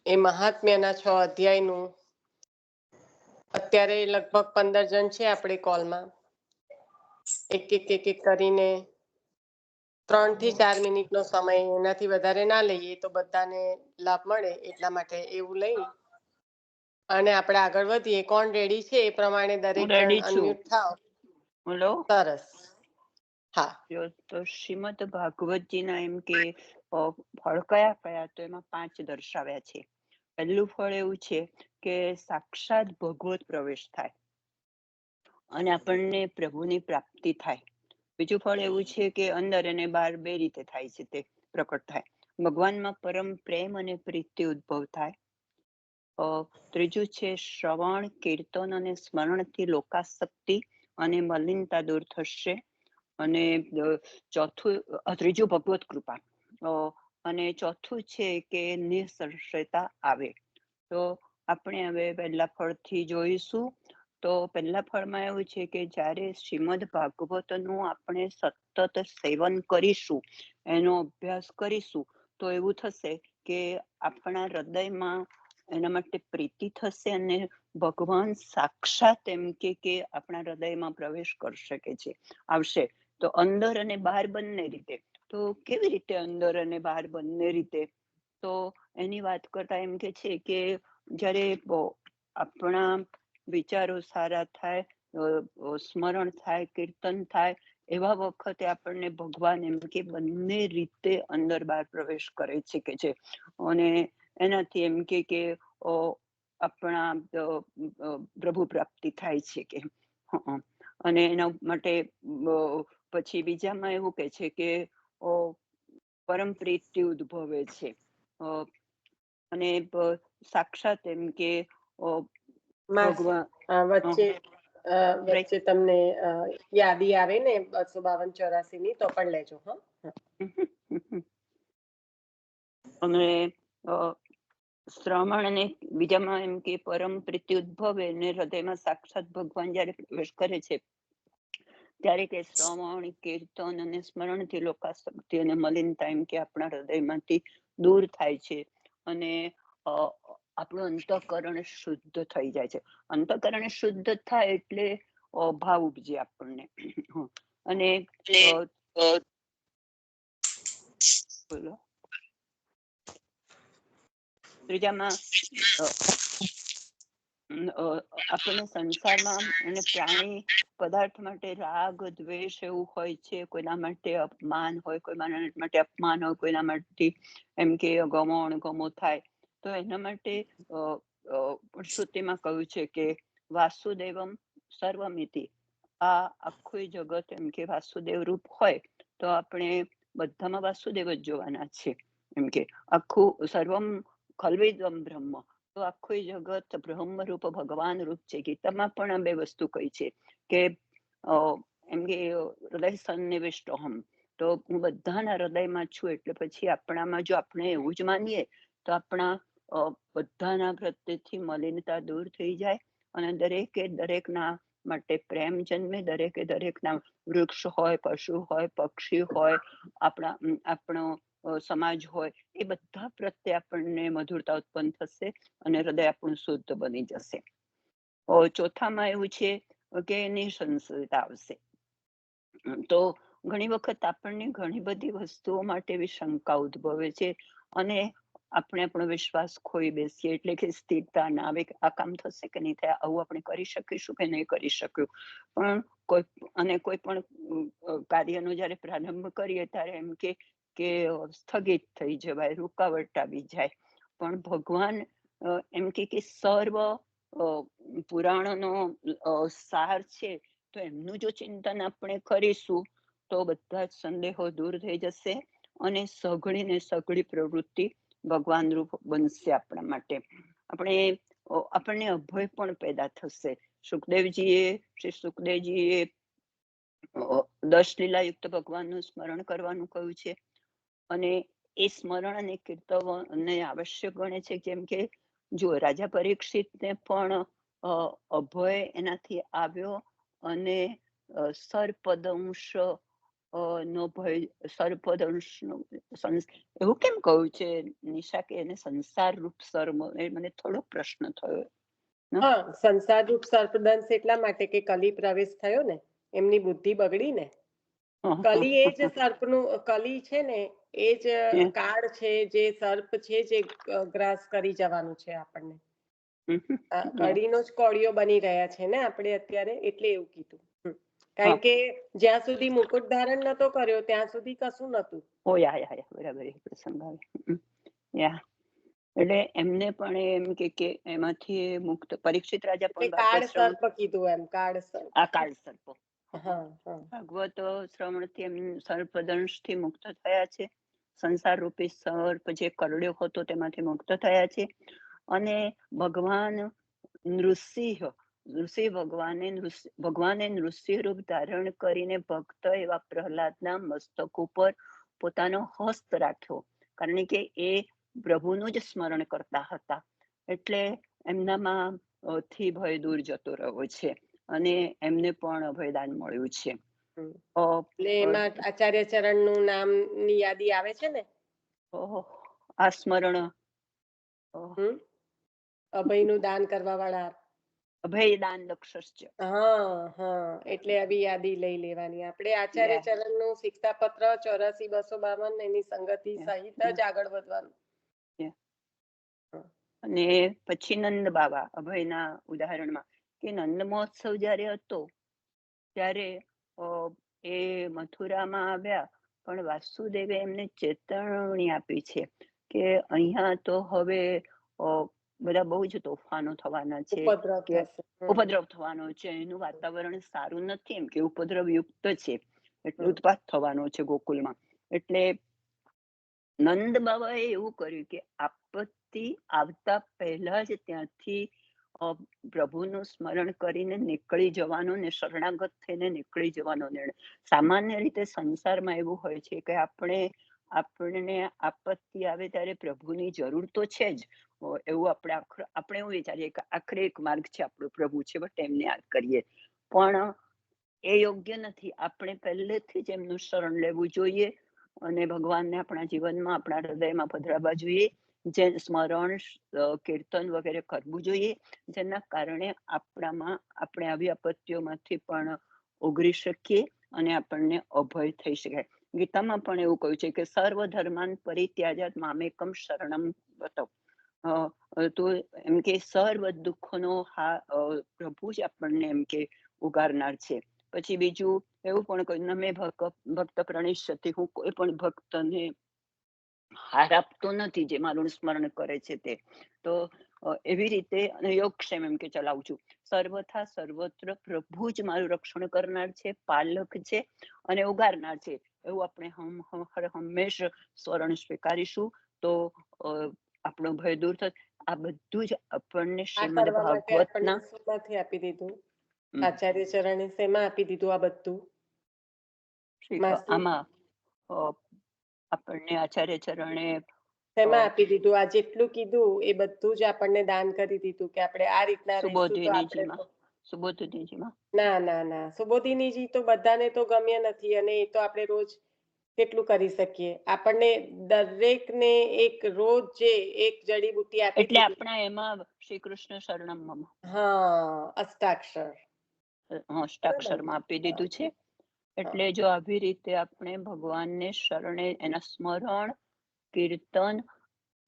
એ મહાત્મ્યના 6 અધ્યાયનું અત્યારે લગભગ 15 જણ છે આપણે કોલમાં. એક કરીને 3 થી 4 મિનિટનો સમય, એનાથી વધારે ના લઈએ તો બધાને લાભ મળે એટલા માટે એવું લઈ અને આપણે આગળ વધીએ. કોણ રેડી છે એ પ્રમાણે દરેક જણ અનમ્યુટ થાવ. બોલો. સરસ. હા, તો શ્રીમદ ભાગવતજીના એમ કે ફળ કયા કયા, તો એમાં 5 દર્શાવ્યા છે. પહેલું ફળ એવું છે કે સાક્ષાત ભગવત પ્રવેશ થાય અને આપણને પ્રભુની પ્રાપ્તિ થાય. બીજું ફળ એવું છે કે અંદર અને બહાર બે રીતે થાય છે, તે પ્રકટ થાય. ભગવાનમાં પરમ પ્રેમ અને પ્રીતિ ઉદ્ભવ થાય. ત્રીજું છે શ્રવણ, કીર્તન અને સ્મરણથી લોકાસક્તિ અને મલિનતા દૂર થશે. અને ત્રીજું ભગવત કૃપા. અને ચોથું છે કે નિસંશયતા આવે. તો આપણે હવે પહેલા ફળથી જોઈશું. તો પહેલા ફળમાં એવું છે કે જ્યારે શ્રીમદ ભાગવતનું આપણે સતત સેવન કરીશું, એનો અભ્યાસ કરીશું, તો એવું થશે કે આપણા હૃદયમાં એના માટે પ્રીતિ થશે અને ભગવાન સાક્ષાત એમ કે આપણા હૃદયમાં પ્રવેશ કરી શકે છે, આવશે. તો અંદર અને બહાર બંને રીતે. તો કેવી રીતે અંદર અને બહાર બંને રીતે? તો એની વાત કરતા એમ કે છે કે જ્યારે આપણા વિચારો સારા થાય, સ્મરણ થાય, કીર્તન થાય, એવા વખતે આપણને ભગવાન એમ કે બંને રીતે અંદર બહાર પ્રવેશ કરે છે કે છે. અને એનાથી એમ કે આપણા પ્રભુ પ્રાપ્તિ થાય છે કે. અને એના માટે પછી બીજામાં એવું કે છે કે પરમ પ્રીતિ ઉદ્ભવે છે. અને સાક્ષાત એમ કે ભગવાન વચ્ચે તમને યાદી આવે ને 252-84 ની, તો પણ લેજો. અને શ્રવણ અને બીજામાં એમ કે પરમ પ્રીતિ ઉદ્ભવે ને હૃદયમાં સાક્ષાત ભગવાન જયારે પ્રવેશ કરે છે ત્યારે કે શ્રવણ, કીર્તન અને સ્મરણથી લોકાસક્તિ અને મલિનતા એમ કે આપણા હૃદયમાંથી દૂર થાય છે. અને આપણું અંતઃકરણ શુદ્ધ થઈ જાય છે. અંતઃકરણ શુદ્ધ થાય એટલે ભાવ ઉપજે આપણને. અને બોલો. ત્રીજામાં આપણને સંસારમાં અને પ્રાણી પદાર્થ માટે રાગ, દ્વેષ એવું હોય છે. કોઈના માટે અપમાન હોય, કોઈના માટે અપમાન હોય, કોઈના માટે એમ કે ગમો અણગમો થાય. તો એના માટે શ્રુતિમાં કહ્યું છે કે વાસુદેવમ સર્વમિતિ. આ આખું જગત એમ કે વાસુદેવ રૂપ હોય તો આપણે બધામાં વાસુદેવ જ જોવાના છે. એમ કે આખું સર્વમ ખલ્વિદમ બ્રહ્મ, તો આખું જગત બ્રહ્મ રૂપ ભગવાન રૂપ છે. ગીતામાં પણ આ બે વસ્તુ કહી છે કે એમ કે હૃદય સન્નિવિષ્ટોહમ, તો હું બધાના હૃદયમાં છું. એટલે પછી આપણામાં જો આપણે એવું જ માનીએ તો આપણા બધાના પ્રત્યેથી મલિનતા દૂર થઈ જાય અને દરેકના માટે પ્રેમ જન્મે. દરેકના વૃક્ષ હોય, પશુ હોય, પક્ષી હોય, આપણો સમાજ હોય, એ બધા પ્રત્યે આપણને મધુરતા ઉત્પન્ન થશે અને હૃદય આપણું શુદ્ધ બની જશે. ચોથામાં એવું છે કે નિસંશયતા આવશે. તો ઘણી વખત આપણને ઘણી બધી વસ્તુઓ માટે એવી શંકા ઉદ્ભવે છે અને આપણે આપણો વિશ્વાસ ખોઈ બેસીએ. એટલે કે સ્થિરતા ના આવે, આ કામ થશે કે નહીં થાય, આવું આપણે કરી શકીશું કે નહીં કરી શક્યું. પણ કોઈ પણ કાર્યનો જયારે પ્રારંભ કરીએ ત્યારે એમ કે સ્થગિત થઈ જવાય, રૂકાવટ આવી જાય. પણ ભગવાન એમ કે સર્વ પુરાણનો સાર છે. તો એમનું જો ચિંતન આપણે કરીશું તો બધા જ સંદેહો દૂર થઈ જશે અને સઘળી પ્રવૃત્તિ ભગવાન રૂપ બનશે આપણા માટે. આપણને અભય પણ પેદા થશે. શ્રી સુખદેવજીએ 10 લીલાયુક્ત ભગવાનનું સ્મરણ કરવાનું કહ્યું છે અને એ સ્મરણ અને કીર્તનને આવશ્યક ગણે છે. જેમ કે જો રાજા પરીક્ષિતને પણ અભય એનાથી આવ્યો અને સર્પદંશ નો ભય સર્પદંશનો એવું કેમ કહ્યું છે નિશા કે એને સંસાર રૂપ સર્પ? એ મને થોડો પ્રશ્ન થયો. હા, સંસાર રૂપ સર્પદંશ એટલા માટે કે કલી પ્રવેશ થયો ને, એમની બુદ્ધિ બગડી ને. કલી એ જ સર્પનું, કલી છે ને એ જ કાળ છે, જે સર્પ છે, જે ગ્રાસ કરી જવાનું છે આપણને. કળીનો જ કોળિયો બની રહ્યા છે ને આપણે અત્યારે, એટલે એવું કીધું. કારણ કે જ્યાં સુધી મુકુટ ધારણ નતો કર્યો ત્યાં સુધી કશું નતું. ઓ યા બરાબર, એ પ્રસંગ આવે. યા એટલે એમને પણ એમ કે એમાંથી મુક્ત પરીક્ષિત રાજા પણ કાળ સર્પ કીધું એમ, કાળ સર્પ. આ કાળ સર્પ હા, હા. ભાગવત શ્રવણથી એમ સર્પદંશથી મુક્ત થયા છે. સંસાર રૂપી સર્પ જે કરડ્યો હતો તેમાંથી મુક્ત થયા છે. અને ભગવાન ઋષિ ભગવાને નૃસિંહ રૂપ ધારણ કરીને ભક્ત એવા પ્રહલાદના મસ્તક ઉપર પોતાનો હસ્ત રાખ્યો, કારણ કે એ પ્રભુનું જ સ્મરણ કરતા હતા. એટલે એમનામાં થી ભય દૂર જતો રહ્યો છે અને એમને પણ અભયદાન મળ્યું છે. એટલે એમાં આચાર્ય ચરણ નું નામ ની યાદી આવે છે ને. આ સ્મરણ અભય નું દાન કરવા વાળા, અભયદાન લક્ષસ્ય. હા, એટલે આવી યાદી લઈ લેવાની આપણે. આચાર્ય ચરણ નું શિક્ષાપત્ર 84-252 એની સંગતિ સહિત જ આગળ વધવાનું. અને પછી નંદ બાબા અભયના ઉદાહરણમાં કે નંદ મહોત્સવ જયારે હતો ત્યારે એ મથુરામાં આવ્યા, પણ વાસુદેવે એમને ચેતવણી આપી છે કે અહીંયા તો હવે બધા બહુ જ તોફાનો થવાના છે, કે ઉપદ્રવ થવાનો છે, એનું વાતાવરણ સારું નથી, એમ કે ઉપદ્રવ યુક્ત છે, એટલે ઉત્પાત થવાનો છે ગોકુલમાં. એટલે નંદ બાબાએ એવું કર્યું કે આપત્તિ આવતા પહેલા જ ત્યાંથી પ્રભુનું સ્મરણ કરીને નીકળી જવાનો ને શરણાગત થઈને નીકળી જવાનો નિર્ણય. સામાન્ય રીતે સંસારમાં એવું હોય છે કે આપણને આપત્તિ આવે ત્યારે પ્રભુની જરૂર તો છે જ, એવું આપણે એવું વિચારીએ કે આખરે એક માર્ગ છે આપણો પ્રભુ છે, બટ એમને યાદ કરીએ, પણ એ યોગ્ય નથી. આપણે પહેલેથી જ એમનું શરણ લેવું જોઈએ અને ભગવાનને આપણા જીવનમાં, આપણા હૃદયમાં પધરાવવા જોઈએ, જે સ્મરણ કીર્તન વગેરે કરવું જોઈએ, જેના કારણે આપણે આવી આપત્તિઓમાંથી પણ ઉગરી શકીએ અને આપણને અભય થઈ શકે. ગીતામાં પણ એવું કહ્યું છે કે સર્વ ધર્માન પરિત્યાજાત મામેકમ શરણમ વ્રત. તો એમ કે સર્વ દુઃખનો પ્રભુ જ આપણને એમ કે ઉગારનાર છે. પછી બીજું એવું પણ કહ્યું, નમે ભક્ત પ્રણિષ્યતિ, હું કોઈ પણ ભક્તને હાર આપતો નથી જે મારું સ્મરણ કરે છે તે. તો એવી રીતે યોગક્ષેમ એમ કે ચલાવું છું. સર્વથા સર્વત્ર પ્રભુ જ મારું રક્ષણ કરનાર છે, પાલક છે અને ઉગારનાર છે, એવું આપણે હંમેશ સ્મરણ સ્વીકારીશું તો આપણો ભય દૂર થશે. આ બધું જ આપણને શ્રીમદ ભાગવતના આપી દીધું. આચાર્ય ચરણે શેમાં આપી દીધું આ બધું? આમાં આપણને આચાર્ય ચરણે શેમાં આપી દીધું? આ જેટલું કીધું એ બધું જ આપણને દાન કરી દીધું કે આપણે આ રીતના રહીશું તો આપણે સુબોધિનીજીમાં. ના, સુબોધિનીજી તો બધાને તો ગમ્ય નથી, અને એ તો આપણે રોજ કેટલું કરી શકીએ. આપણને દરેકને એક રોજ જે એક જડીબુટ્ટી આપી એટલે આપણા એમાં શ્રી કૃષ્ણ શરણમ. હા, અષ્ટાક્ષરમાં આપી દીધું છે. એટલે જો આવી રીતે આપણે ભગવાનને શરણે, એના સ્મરણ, કીર્તન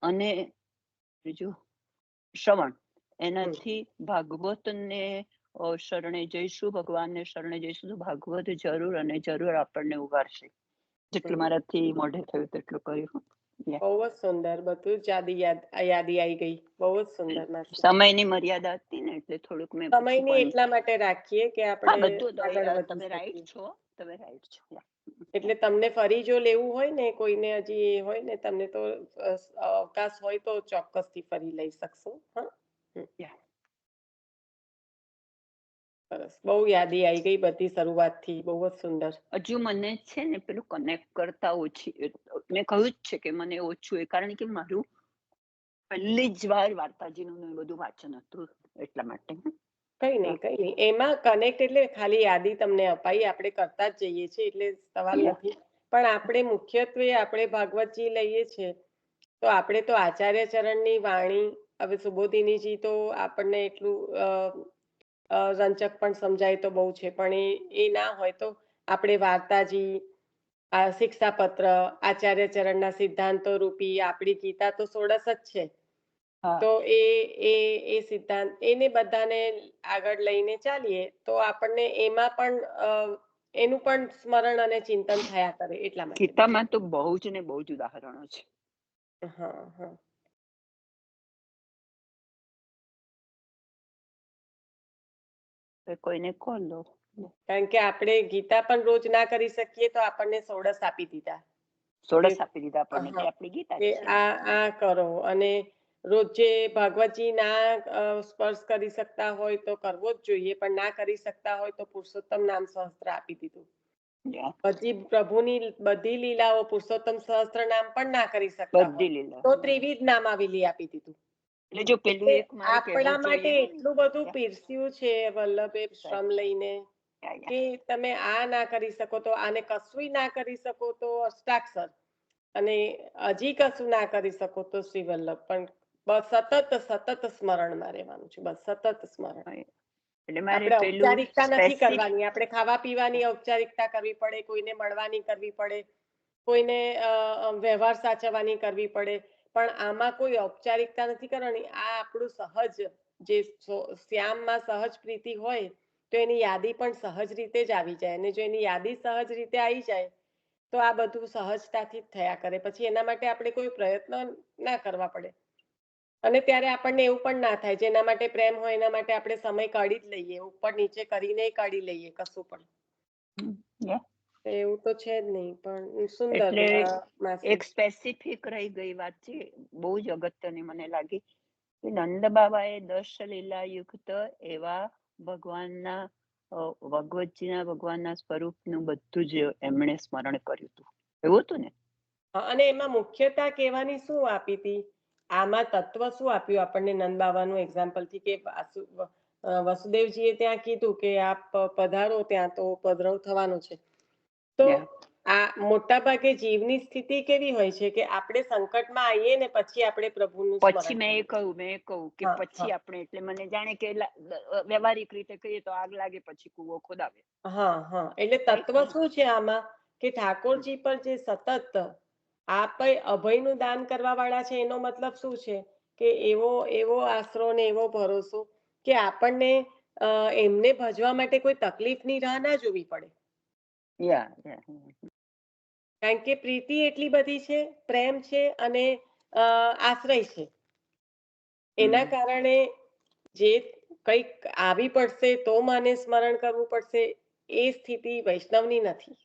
અને બીજું શ્રવણ, એનાથી ભાગવતને શરણે જઈશું, ભગવાનને શરણે જઈશું તો ભાગવત જરૂર અને જરૂર આપણને ઉગારશે. જેટલું મારાથી મોઢે થયું તેટલું કર્યું. બહુ જ સુંદર, બધું જ યાદી આવી ગઈ. બહુ જ સુંદર. સમયની મર્યાદા હતી ને એટલે થોડુંક મેં સમયની એટલા માટે રાખીએ કે આપણે આગળ તમે વધી રાઈટ શકીએ. છો. એટલે તમને ફરી જો લેવું હોય ને, કોઈને હજી એ હોય ને, તમને તો અવકાશ હોય તો ચોક્કસથી ફરી લઈ શકશો. સરસ, બહુ યાદી આવી ગઈ બધી શરૂઆતથી. બહુ જ સુંદર. હજુ મને છે ને પેલું કનેક્ટ કરતા ઓછી, મેં કહ્યું જ છે કે મને ઓછું, એ કારણ કે મારું પહેલી જ વાર વાર્તાજીનું બધું વાંચન હતું એટલા માટે. કઈ નહીં એમાં કનેક્ટ એટલે ખાલી યાદી તમને અપાઈ, આપણે કરતા જ જઈએ છીએ એટલે સવાલ Yeah. નથી. પણ આપણે મુખ્યત્વે આપણે ભાગવતજી લઈએ છીએ તો આપણે તો આચાર્ય ચરણની વાણી, હવે સુબોધિનીજી તો આપણને એટલું રંચક પણ સમજાય તો બહુ છે, પણ એ ના હોય તો આપણે વાર્તાજી, આ શિક્ષાપત્ર, આચાર્ય ચરણના સિદ્ધાંતો રૂપી આપણી ગીતા તો 16 જ છે. હા તો એ સિદ્ધાંત એને બધાને આગળ લઈને ચાલીએ તો આપણને એમાં પણ એનું પણ સ્મરણ અને ચિંતન થયા કરે એટલા માટે. ગીતામાં તો બહુ જ ને બહુ જ ઉદાહરણો છે. હા હા તો કોઈને કોલ લો. કારણ કે આપણે ગીતા પણ રોજ ના કરી શકીએ તો આપણને 16 આપી દીધા 16 આપી દીધા આપણને હા, કે આપણી ગીતા કે જ છે. આ કરો, અને રોજે ભાગવતજી ના સ્પર્શ કરી શકતા હોય તો કરવો જ જોઈએ, પણ ના કરી શકતા હોય તો પુરુષોત્તમ નામ સહસ્ત્ર આપી દીધું. Yeah. બધી પ્રભુની બધી લીલાઓ પુરુષોત્તમ સહસ્ત્ર નામ પણ ના કરી શકતા બધી હોય લીલા તો ત્રિવિધ નામાવલી આપી દીધું. એટલે જો પેલું એક મારે આપણા કહેવું માટે જોઈએ. એટલું બધું Yeah. પીરસ્યું છે વલ્લભે શ્રમ લઈને Yeah, yeah. કે તમે આ ના કરી શકો તો આને કશું ના કરી શકો તો અષ્ટાક્ષર, અને હજી કશું ના કરી શકો તો શ્રી વલ્લભ. પણ બસ સતત સ્મરણમાં રહેવાનું છે, બસ સતત સ્મરણ. એટલે મારે આપણે પેલું ઔપચારિકતા નથી specific- કરવાની, આપણે ખાવા પીવાની ઔપચારિકતા કરવી પડે, કોઈને મળવાની કરવી પડે, કોઈને વ્યવહાર સાચવવાની કરવી પડે, પણ આમાં કોઈ ઔપચારિકતા નથી કરવાની. આ આપણું સહજ, જે શ્યામમાં સહજ પ્રીતિ હોય તો એની યાદી પણ સહજ રીતે જ આવી જાય, અને જો એની યાદી સહજ રીતે આવી જાય તો આ બધું સહજતાથી જ થયા કરે. પછી એના માટે આપણે કોઈ પ્રયત્ન ના કરવા પડે, અને ત્યારે આપણને એવું પણ ના થાય જેના માટે પ્રેમ હોય એના માટે આપણે સમય કાઢી જ લઈએ, ઉપર નીચે કરીને કાઢી લઈએ કશું પણ. Yeah. એવું તો છે જ નહીં, પણ સુંદર એટલે માસી. એક સ્પેસિફિક રહી ગઈ વાત છે, બહુ જ અગત્યની મને લાગી કે નંદ બાબાએ 10 લીલા યુક્ત એવા ભગવાનના ભગવાનના સ્વરૂપનું બધું જ એમણે સ્મરણ કર્યું હતું. એવું હતું ને? હા, અને એમાં મુખ્યતા કહેવાની શું આપી હતી, આમાં તત્વ શું આપ્યું આપણને નંદ બાબાનું એક્ઝામ્પલ થી, કે વસુદેવજીએ ત્યાં કીધું કે આપ પધારો ત્યાં તો પધરાવ થવાનું છે. તો Yeah. આ મોટા ભાગે જીવની સ્થિતિ કેવી હોય છે કે આપણે સંકટમાં આવીએ ને પછી આપણે પ્રભુનું પછી સ્મરણ મેં કરીએ. કહું કે હા, પછી હા. આપણે, એટલે મને જાણે કે વ્યવહારિક રીતે કહીએ તો આગ લાગે પછી કૂવો ખોદાવે. હા હા એટલે તત્વ શું છે આમાં, કે ઠાકોરજી પર જે સતત આપ અભયનું દાન કરવા વાળા છે, એનો મતલબ શું છે કે એવો આશરો ને એવો ભરોસો કે આપણને એમને ભજવા માટે કોઈ તકલીફની રાહ ના જોવી પડે. કારણ કે પ્રીતિ એટલી બધી છે, પ્રેમ છે, અને આશ્રય છે. એના કારણે જે કંઈક આવી પડશે તો મને સ્મરણ કરવું પડશે, એ સ્થિતિ વૈષ્ણવની નથી.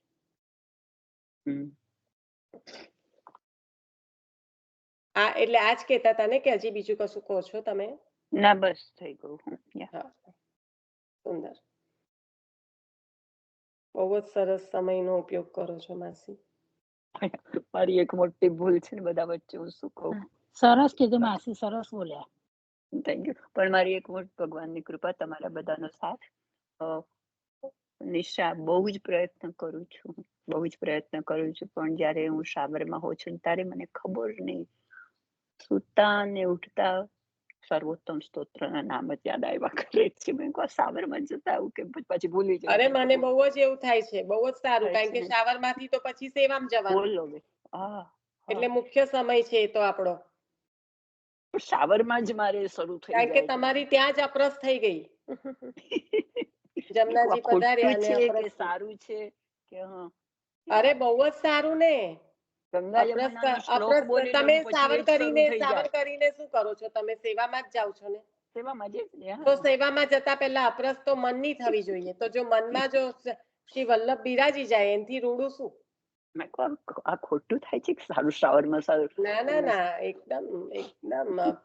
આ એટલે આજ કહેતા હતા ને કે હજી બીજું કશું કહો છો તમે? ના, બસ થઈ ગયું. હા, સુંદર. બહુ જ સરસ સમયનો ઉપયોગ કરો છો માસી. મારી એક મોટી ભૂલ છે ને બધા વચ્ચે, હું શું કહું. સરસ કીધું માસી, સરસ બોલ્યા. Thank you. પણ મારી એક મોટી ભગવાનની કૃપા, તમારા બધાનો સાથ. નિશા, બહુ જ પ્રયત્ન કરું છું, પણ જ્યારે હું શાવરમાં હોઉં છું ત્યારે મને ખબર નહીં, સુતા ને ઉઠતા સર્વોત્તમ સ્તોત્રના નામ જ યાદ આવ્યા કરે છે. મેં કહું શાવરમાં જતા આવું કે પછી ભૂલી જાઉં. અરે મને બહુ જ એવું થાય છે, બહુ જ સારું, કારણ કે શાવરમાંથી તો પછી સેવામાં જવાનું, બોલો હવે. એટલે મુખ્ય સમય છે એ તો આપણો. શાવરમાં જ મારે શરૂ થઈ કારણ કે જાય. તમારી ત્યાં જ અપરસ થઈ ગઈ. જમનાજી પધાર્યા અને ખોટું છે કે અપરસ. સારું છે કે અરે બહુ જ સારું ને. ગંગા અપરસ યમુનાનો શ્લોક અપરસ બોલી તમે લઉં પછી સાવર એ જ શરૂ થઈ જાય. કરીને શું કરો છો? તમે સેવામાં જ જાઓ છો ને. સેવામાં જ ને. તો સેવામાં જતા પહેલા અપરસ તો મનની થવી જોઈએ. તો જો મનમાં જો શ્રી વલ્લભ બિરાજી જાય એનથી રૂડું શું? મેં કહું આ ખોટું થાય છે કે સારું શાવરમાં સારું. ના, એકદમ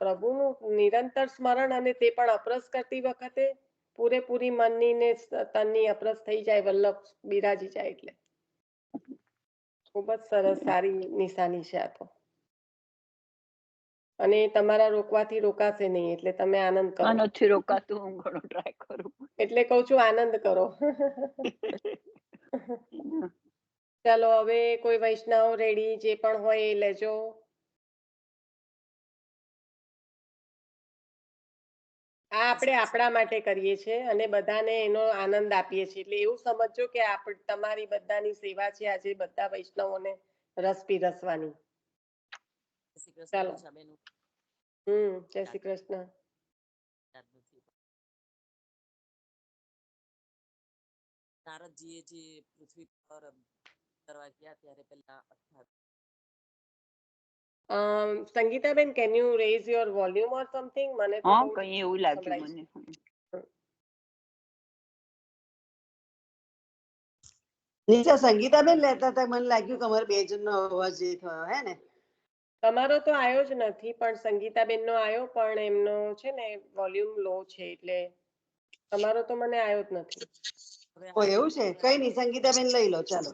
પ્રભુનું નિરંતર સ્મરણ, અને તે પણ અપરસ કરતી વખતે પૂરેપૂરી મનની ને તનની અપરસ થઈ જાય, વલ્લભ બિરાજી જાય એટલે. ખૂબ જ સરસ, સારી નિશાની છે આ તો. અને તમારા રોકવાથી રોકાશે નહીં, એટલે તમે આનંદ કરો. નથી રોકાતું, હું ઘણો ટ્રાય કરું. એટલે કહું છું આનંદ કરો. ચાલો હવે કોઈ વૈષ્ણવ રેડી જે પણ હોય એ લેજો. આ આપણે આપણા માટે કરીએ છીએ અને બધાને એનો આનંદ આપીએ છીએ, એટલે એવું સમજજો કે તમારી બધાની સેવા છે આજે બધા વૈષ્ણવોને રસ પીરસવાની. ચાલો. જય શ્રી કૃષ્ણ. નારદજીએ જે પૃથ્વી પર કરવા ગયા ત્યારે પહેલા Sangitaben, can you rays your volume or something? મને તો હા, બહુ કઈ એવું લાગ્યું સંભળાય છે. મને. નીચે સંગીતાબેન લેતા હતા, મને લાગ્યું કે અમારે બે જણનો અવાજ એ થયો હે ને. તમારો તો આવ્યો જ નથી, પણ સંગીતાબેન નો આવ્યો, પણ એમનો છે ને વોલ્યુમ લો છે, એટલે તમારો તો મને આવ્યો જ નથી. ઓ એવું છે, કઈ નહીં સંગીતાબેન લઈ લો, ચાલો.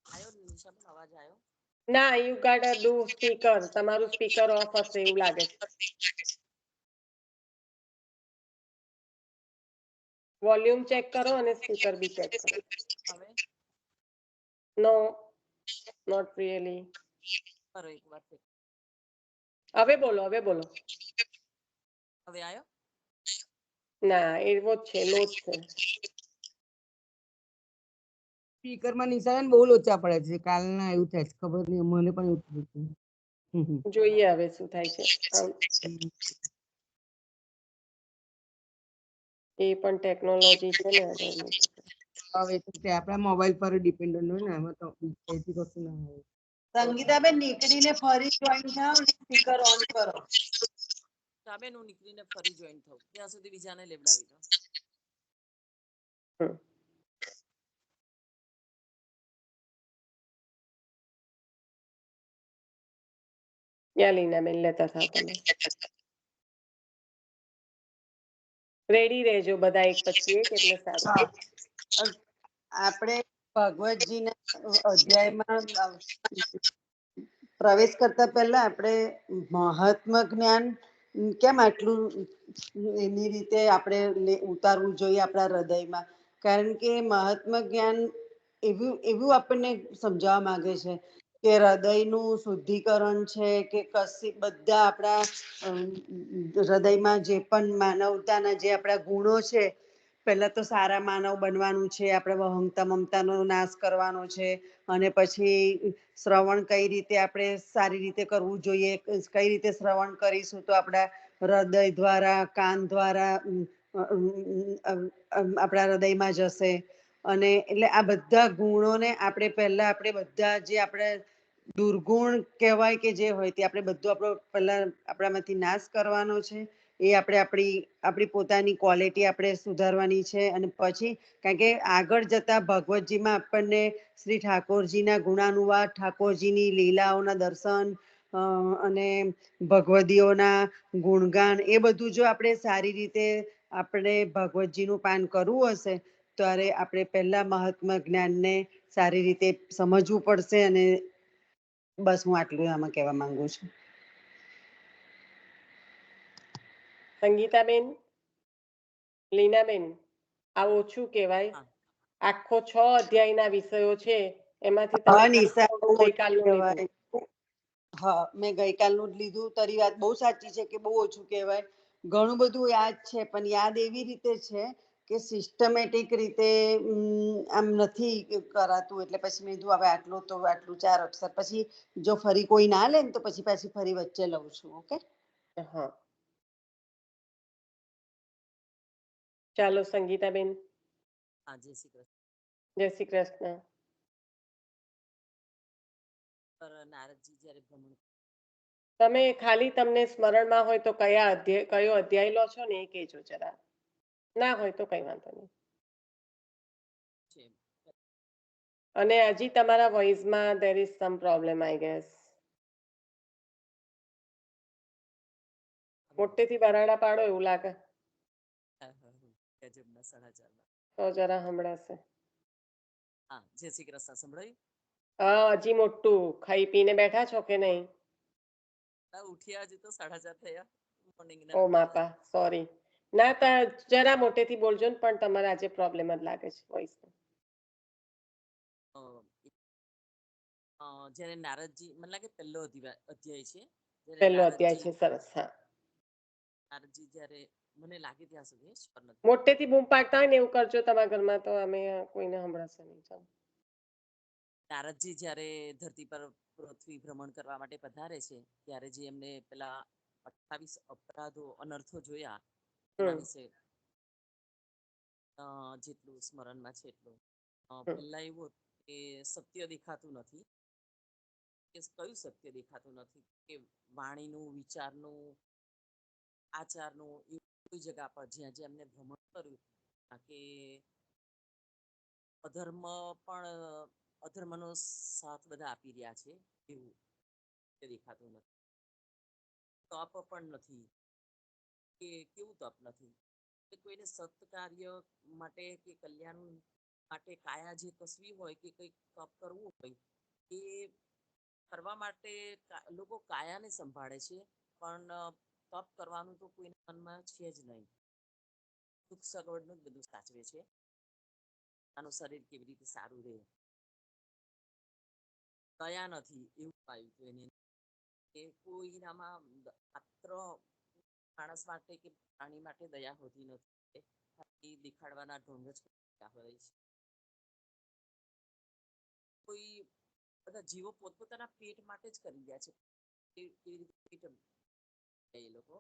આવ્યો નિશાબેન અવાજ આવ્યો? ના, યુ ગાટ અ ડુ સ્પીકર, તમારું સ્પીકર ઓફ હશે એવું લાગે છે. વોલ્યુમ ચેક કરો અને સ્પીકર બી ચેક કરો. હવે નો, નોટ રિયલી. કરો એક વાર. હવે બોલો, હવે બોલો. હવે આવ્યો? ના, એવો જ છે, લો જ છે. સ્પીકર માં નિશાન બહુ લોચા પડે છે, કાલના એવું થાય છે, ખબર નહીં, મને પણ એવું થયું હતું. જોઈએ હવે શું થાય છે. એ પણ ટેકનોલોજી છે ને. હવે તો તે આપણા મોબાઈલ પર ડિપેન્ડન્ટ હોય ને, એમાં તો એથી કશું ના હોય. સંગીતાબેન નીકળીને ફરી જોઈન થાવ ને સ્પીકર ઓન કરો. સાબેન હું નીકળીને ફરી જોઈન થઉં ત્યાં સુધી બીજાને લેવડાવી દો. ક્યાં લીનાબેન લેતા થાવ તમે? રેડી રહેજો બધા એક પછી એક, એટલે સારું. આપણે ભગવતજીના અધ્યાયમાં પ્રવેશ કરતા પહેલા આપણે મહાત્મા જ્ઞાન કેમ આટલું એની રીતે આપણે ઉતારવું જોઈએ આપણા હૃદયમાં, કારણ કે મહાત્મા જ્ઞાન એવું એવું આપણને સમજાવવા માંગે છે કે હૃદયનું શુદ્ધિકરણ છે કે કશી બધા આપણા હૃદયમાં જે પણ માનવતાના જે આપણા ગુણો છે, પહેલા તો સારા માનવ બનવાનું છે, આપણે અહંતા મમતાનો નાશ કરવાનો છે, અને પછી શ્રવણ કઈ રીતે આપણે સારી રીતે કરવું જોઈએ, કઈ રીતે શ્રવણ કરીશું તો આપણા હૃદય દ્વારા, કાન દ્વારા આપણા હૃદયમાં જશે. અને એટલે આ બધા ગુણોને આપણે પહેલા આપણે બધા જે આપણે દુર્ગુણ કહેવાય કે જે હોય તે આપણે બધું આપણો પહેલા આપણામાંથી નાશ કરવાનો છે. એ આપણે આપણી પોતાની ક્વોલિટી આપણે સુધારવાની છે. અને પછી કારણ કે આગળ જતા ભગવતજીમાં આપણને શ્રી ઠાકોરજીના ગુણાનુવાદ, ઠાકોરજીની લીલાઓના દર્શન અને ભગવદીઓના ગુણગાન, એ બધું જો આપણે સારી રીતે આપણે ભગવતજીનું પાન કરવું હશે, ત્યારે આપણે પહેલા મહાત્મા જ્ઞાનને સારી રીતે સમજવું પડશે. અને બસ હું આટલું આમાં કહેવા માંગુ છું. સંગીતાબેન, લીનાબેન, આ ઓછું કહેવાય. આખો 6 અધ્યાયના વિષયો છે, એમાંથી તમે હા નિશા, થોડું ગઈકાલનું લીધું. હા, મેં ગઈકાલનું જ લીધું. તારી વાત બહુ સાચી છે કે બહુ ઓછું કહેવાય. ઘણું બધું યાદ છે, પણ યાદ એવી રીતે છે કે સિસ્ટમેટિક રીતે આમ નથી કરાતું. એટલે પછી મેં કીધું હવે આટલું તો આટલું 4 અક્ષર, પછી જો ફરી કોઈ ના લે ને તો પછી ફરી વચ્ચે લઉં છું. ઓકે, હા, ચાલો સંગીતાબેન. હા, જય શ્રી કૃષ્ણ. જય શ્રી કૃષ્ણ. નારદજી જ્યારે ભ્રમણ, તમે ખાલી તમને સ્મરણમાં હોય તો કયો અધ્યાય લો છો ને એ કહેજો જરા. ના હોય તો કઈ વાંધો નહીં. અને હજી તમારા વોઇસમાં there is some problem I guess. મોટેથી બરાડા પાડો એવું લાગે ગજબના 4:30. તો જરા સંભળાશે. હા, જય શ્રી કૃષ્ણ. સંભળાયું? હા, હજી મોટું. ખાઈ પીને બેઠા છો કે નહીં? ઉઠ્યા હજી તો 4:30 થયા મોર્નિંગ ઓ ના. માપા સોરી. ના જરા મોટેથી બોલજો ને, પણ તમારે આજે પ્રોબ્લેમ જ લાગે છે વોઇસ. જ્યારે નારદજી મને લાગે પહેલો અધ્યાય છે. જ્યારે પહેલો અધ્યાય છે, સરસ. હા, નારદજી જ્યારે મને લાગે ત્યાં સુધી sure નથી. મોટેથી બૂમ પાડતા હોય ને એવું કરજો તમારા ઘરમાં, તો અમે કોઈને સંભળાશે નહીં. ચાલો. નારદજી જ્યારે ધરતી પર પૃથ્વી ભ્રમણ કરવા માટે પધારે છે, ત્યારે જે એમને પેલા 28 અપરાધો અનર્થો જોયા એના વિશે જેટલું સ્મરણમાં છે એટલું. પહેલા એવું કે સત્ય દેખાતું નથી. કે કયું સત્ય દેખાતું નથી? કે વાણીનું, વિચારનું, આચારનું, એ કોઈ જગ્યા પર જ્યાં જ્યાં એમને ભ્રમણ કર્યું કે અધર્મનો સાથ બધા આપી રહ્યા છે એવું દેખાતું નથી. તપ પણ નથી કે કેવું તપ નથી કે કોઈને સત્કાર્ય માટે કે કલ્યાણ માટે કાયા જે કસવી હોય કે કંઈક તપ કરવું હોય એ કરવા માટે લોકો કાયાને સંભાળે છે, પણ તપ કરવાનું તો કોઈના મનમાં છે જ નહીં. સુખ સગવડનું જ બધું સાચવે છે. આનું શરીર કેવી રીતે સારું રહે. દયા નથી એવું પાયું હતું એને, કે કોઈનામાં માત્ર માણસ માટે કે પ્રાણી માટે દયા હોતી નથી. દેખાડવાના ઢોંગ જ હોય છે. કોઈ બધા જીવો પોતપોતાના પેટ માટે જ કરી રહ્યા છે. એ લોકો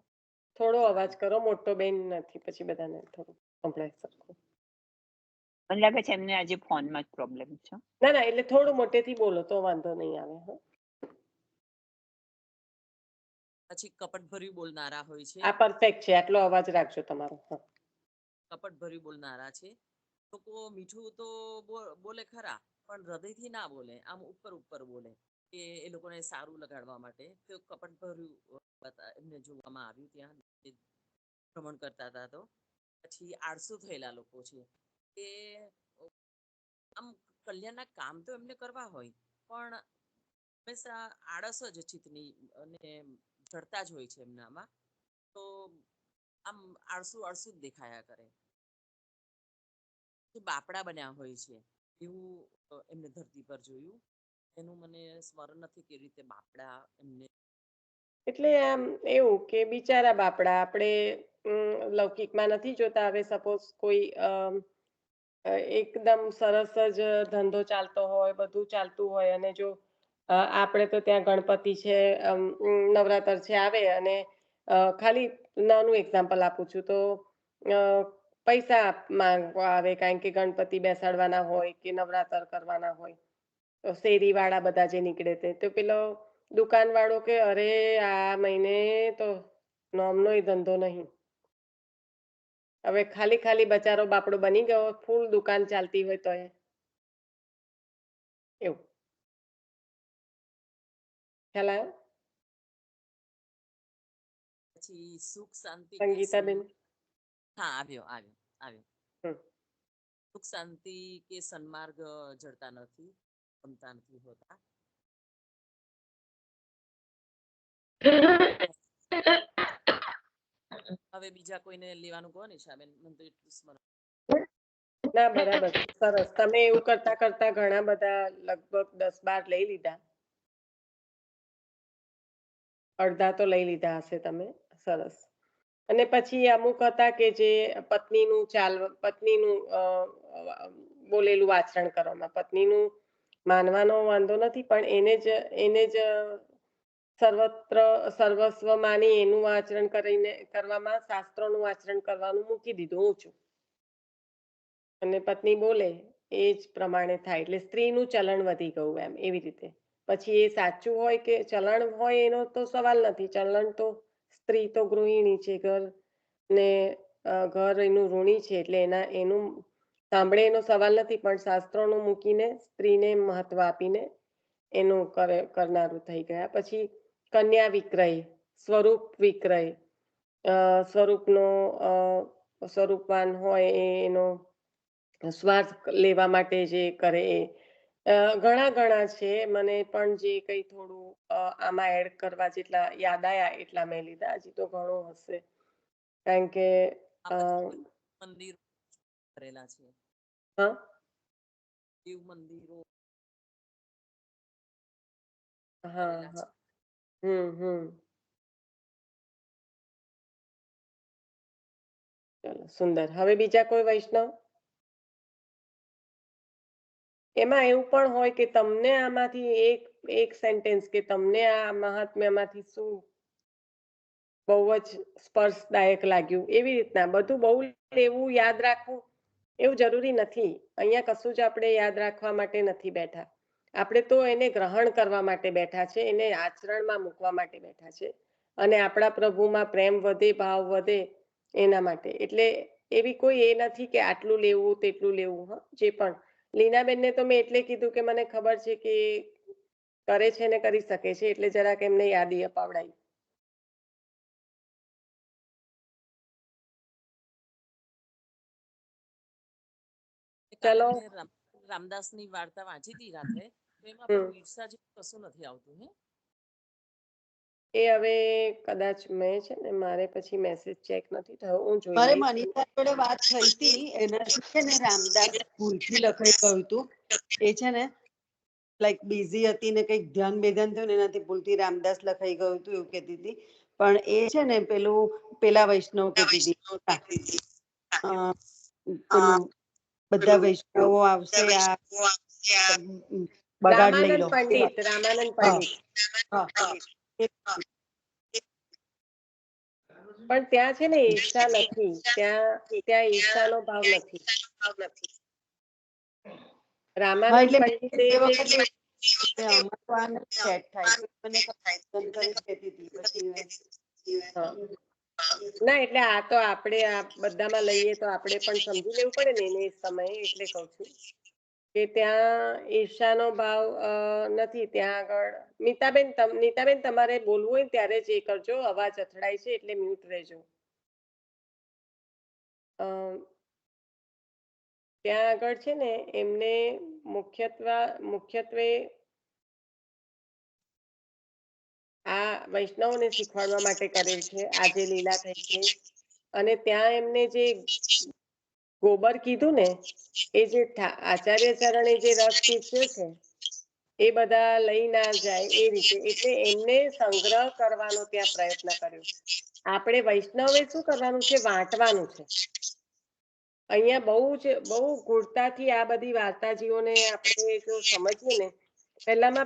થોડો અવાજ કરો, મોટો બેન નથી, પછી બધાને થોડું સંભળાય સરખું. મને લાગે છે એમને આજે ફોનમાં જ પ્રોબ્લેમ છે. ના ના, એટલે થોડું મોટેથી બોલો તો વાંધો નહીં આવે. પછી કપટભર્યું બોલનારા હોય છે. આ પરફેક્ટ છે, આટલો અવાજ રાખજો તમારો. કપટભર્યું બોલનારા છે. લોકો મીઠું તો બોલે ખરા, પણ હૃદયથી ના બોલે, આમ ઉપર ઉપર બોલે કે એ લોકોને સારું લગાડવા માટે. તો કપટભર્યું એમને જોવામાં આવ્યું ત્યાં ભ્રમણ કરતા હતા. તો પછી આળસુ થયેલા લોકો છે કે આમ કલ્યાણના કામ તો એમને કરવા હોય, પણ હંમેશા આળસ જ ચિત્તની અને જડતા જ હોય છે એમનામાં. તો આમ આળસુ આળસુ જ દેખાયા કરે. બાપડા બન્યા હોય છે એવું એમને ધરતી પર જોયું. એનું મને સ્મરણ નથી કેવી રીતે બાપડા એમને. એટલે આમ એવું કે બિચારા બાપડા આપણે લૌકિકમાં નથી જોતા. હવે સપોઝ કોઈ એકદમ સરસ જ ધંધો ચાલતો હોય, બધું ચાલતું હોય, અને જો આપણે તો ત્યાં ગણપતિ છે, નવરાત્ર છે આવે, અને ખાલી નાનું એક્ઝામ્પલ આપું છું તો પૈસા માંગવા આવે, કારણ કે ગણપતિ બેસાડવાના હોય કે નવરાત્ર કરવાના હોય. તો શેરી વાળા બધા જે નીકળે તો પેલો દુકાન વાળો કે અરે આ મહિને તો નોમનો ધંધો નહીં. હવે ખાલી ખાલી બચારો બાપડો બની ગયો, ફૂલ દુકાન ચાલતી હોય તો એવું ખ્યાલ આવ્યો? પછી સુખ શાંતિ સંગીતાબેન? હા, આવ્યો. સુખ શાંતિ કે સન્માર્ગ જડતા નથી, ગમતા નથી હોતા. હવે બીજા કોઈને લેવાનું કહો નિશાબેન, મને તો એટલું સ્મરણ. ના, બરાબર, સરસ. તમે એવું કરતા કરતા ઘણા બધા લગભગ 10-12 લઈ લીધા. અડધા તો લઈ લીધા હશે તમે. સરસ. અને પછી અમુક હતા કે જે પત્નીનું બોલેલું આચરણ કરવામાં, પત્નીનું માનવાનો વાંધો નથી, પણ એને જ સર્વસ્વ માની એનું આચરણ કરવામાં, શાસ્ત્રોનું આચરણ કરવાનું મૂકી દીધું ઊંચું. અને પત્ની બોલે એ જ પ્રમાણે થાય, એટલે સ્ત્રીનું ચલણ વધી ગયું એમ, એવી રીતે. પછી એ સાચું હોય કે ચલણ હોય એનો તો સવાલ નથી. ચલણ તો સ્ત્રી તો ગૃહિણી છે, ઘર એનું ઋણી છે, એટલે એનું સાંભળે એનો સવાલ નથી, પણ શાસ્ત્રોનું મૂકીને સ્ત્રીને મહત્વ આપીને એનું કરનારું થઈ ગયા. પછી કન્યા વિક્રય, સ્વરૂપ વિક્રય, સ્વરૂપનો સ્વરૂપવાન હોય એનો સ્વાર્થ લેવા માટે જે કરે ઘણા ઘણા છે, મને પણ જે કઈ થોડું આમાં એડ કરવા જેટલા યાદ આયા એટલા મેં લીધા. હજી તો ઘણું હશે, કારણ કે આ પછી મંદિર કરેલા છે, હા શિવ મંદિરો હા કરેલા હા છે. હમ. ચલો સુંદર. હવે બીજા કોઈ વૈષ્ણવ? એમાં એવું પણ હોય કે તમને આમાંથી એક એક સેન્ટેન્સ કે તમને આ મહાત્મ્યમાંથી શું બહુ જ સ્પર્શદાયક લાગ્યું, એવી રીતના. બધું બહુ એવું યાદ રાખવું એવું જરૂરી નથી. અહીંયા કશું જ આપણે યાદ રાખવા માટે નથી બેઠા. આપણે તો એને ગ્રહણ કરવા માટે બેઠા છે, એને આચરણમાં મૂકવા માટે બેઠા છે, અને આપણા પ્રભુમાં પ્રેમ વધે, ભાવ વધે એના માટે. એટલે એવી કોઈ એ નથી કે આટલું લેવું તેટલું લેવું. હા, જે પણ લીનાબેનને તો મેં એટલે કીધું કે મને ખબર છે કે કરે છે ને કરી શકે છે, એટલે જરાક એમને યાદી અપાવડાવી. કાલે ચલો. મેં રામદાસની વાર્તા વાંચી હતી રાત્રે, તો એમાં હમ. પણ ઈર્ષા જેવું કશું નથી આવતું. હે એ હવે કદાચ મેં છે ને, મારે પછી મેસેજ ચેક નથી થયો, હું જોઈ મારે લઈશ. મનીષા જોડે વાત થઈ હતી, એનાથી છે ને રામદાસ ભૂલથી લખાઈ ગયું હતું. એ છે ને લાઈક બિઝી હતી ને કંઈક ધ્યાન બેધ્યાન થયું ને એનાથી ભૂલથી રામદાસ લખાઈ ગયું હતું એવું કહેતી હતી. પણ એ છે ને પેલા વૈષ્ણવ કહેતી હતી, પેલું બધા વૈષ્ણવો આવશે, આ બગાડ લઈ રામાનંદ લો. પંડિત, રામાનંદ હા પંડિત. હા હા. પણ ત્યાં છે ને ઈર્ષા નથી, ત્યાં ત્યાં ઈર્ષાનો ભાવ નથી. હા, રામાનંદ એટલે પંડિતે એ જે વખતે આમાં તો આ નથી સેટ થાય તો મને કરી કહેતી હતી. પછી હા. ના, એટલે આ તો આપણે આ બધામાં લઈએ તો આપણે પણ સમજી લેવું પડે ને એને એ સમયે. એટલે કહું છું કે ત્યાં ઈર્ષાનો ભાવ નથી. ત્યાં આગળ નીતાબેન તમારે બોલવું હોય ત્યારે જ એ કરજો. અવાજ અથડાય છે એટલે મ્યુટ રહેજો. ત્યાં આગળ છે ને એમને મુખ્યત્વે આ વૈષ્ણવને શીખવાડવા માટે કરેલ છે, આજે લીલા થઈ છે. અને ત્યાં એમને જે ગોબર કીધું ને, એ જે આચાર્ય ચરણે જે રસ પીરસ્યો છે એ બધા લઈ ના જાય એ રીતે. એટલે એમને સંગ્રહ કરવાનો ત્યાં પ્રયત્ન કર્યો. આપણે વૈષ્ણવે શું કરવાનું છે? વાંટવાનું છે. અહીંયા બહુ ગૂઢતાથી આ બધી વાર્તાજીઓને આપણે જો સમજીએ ને,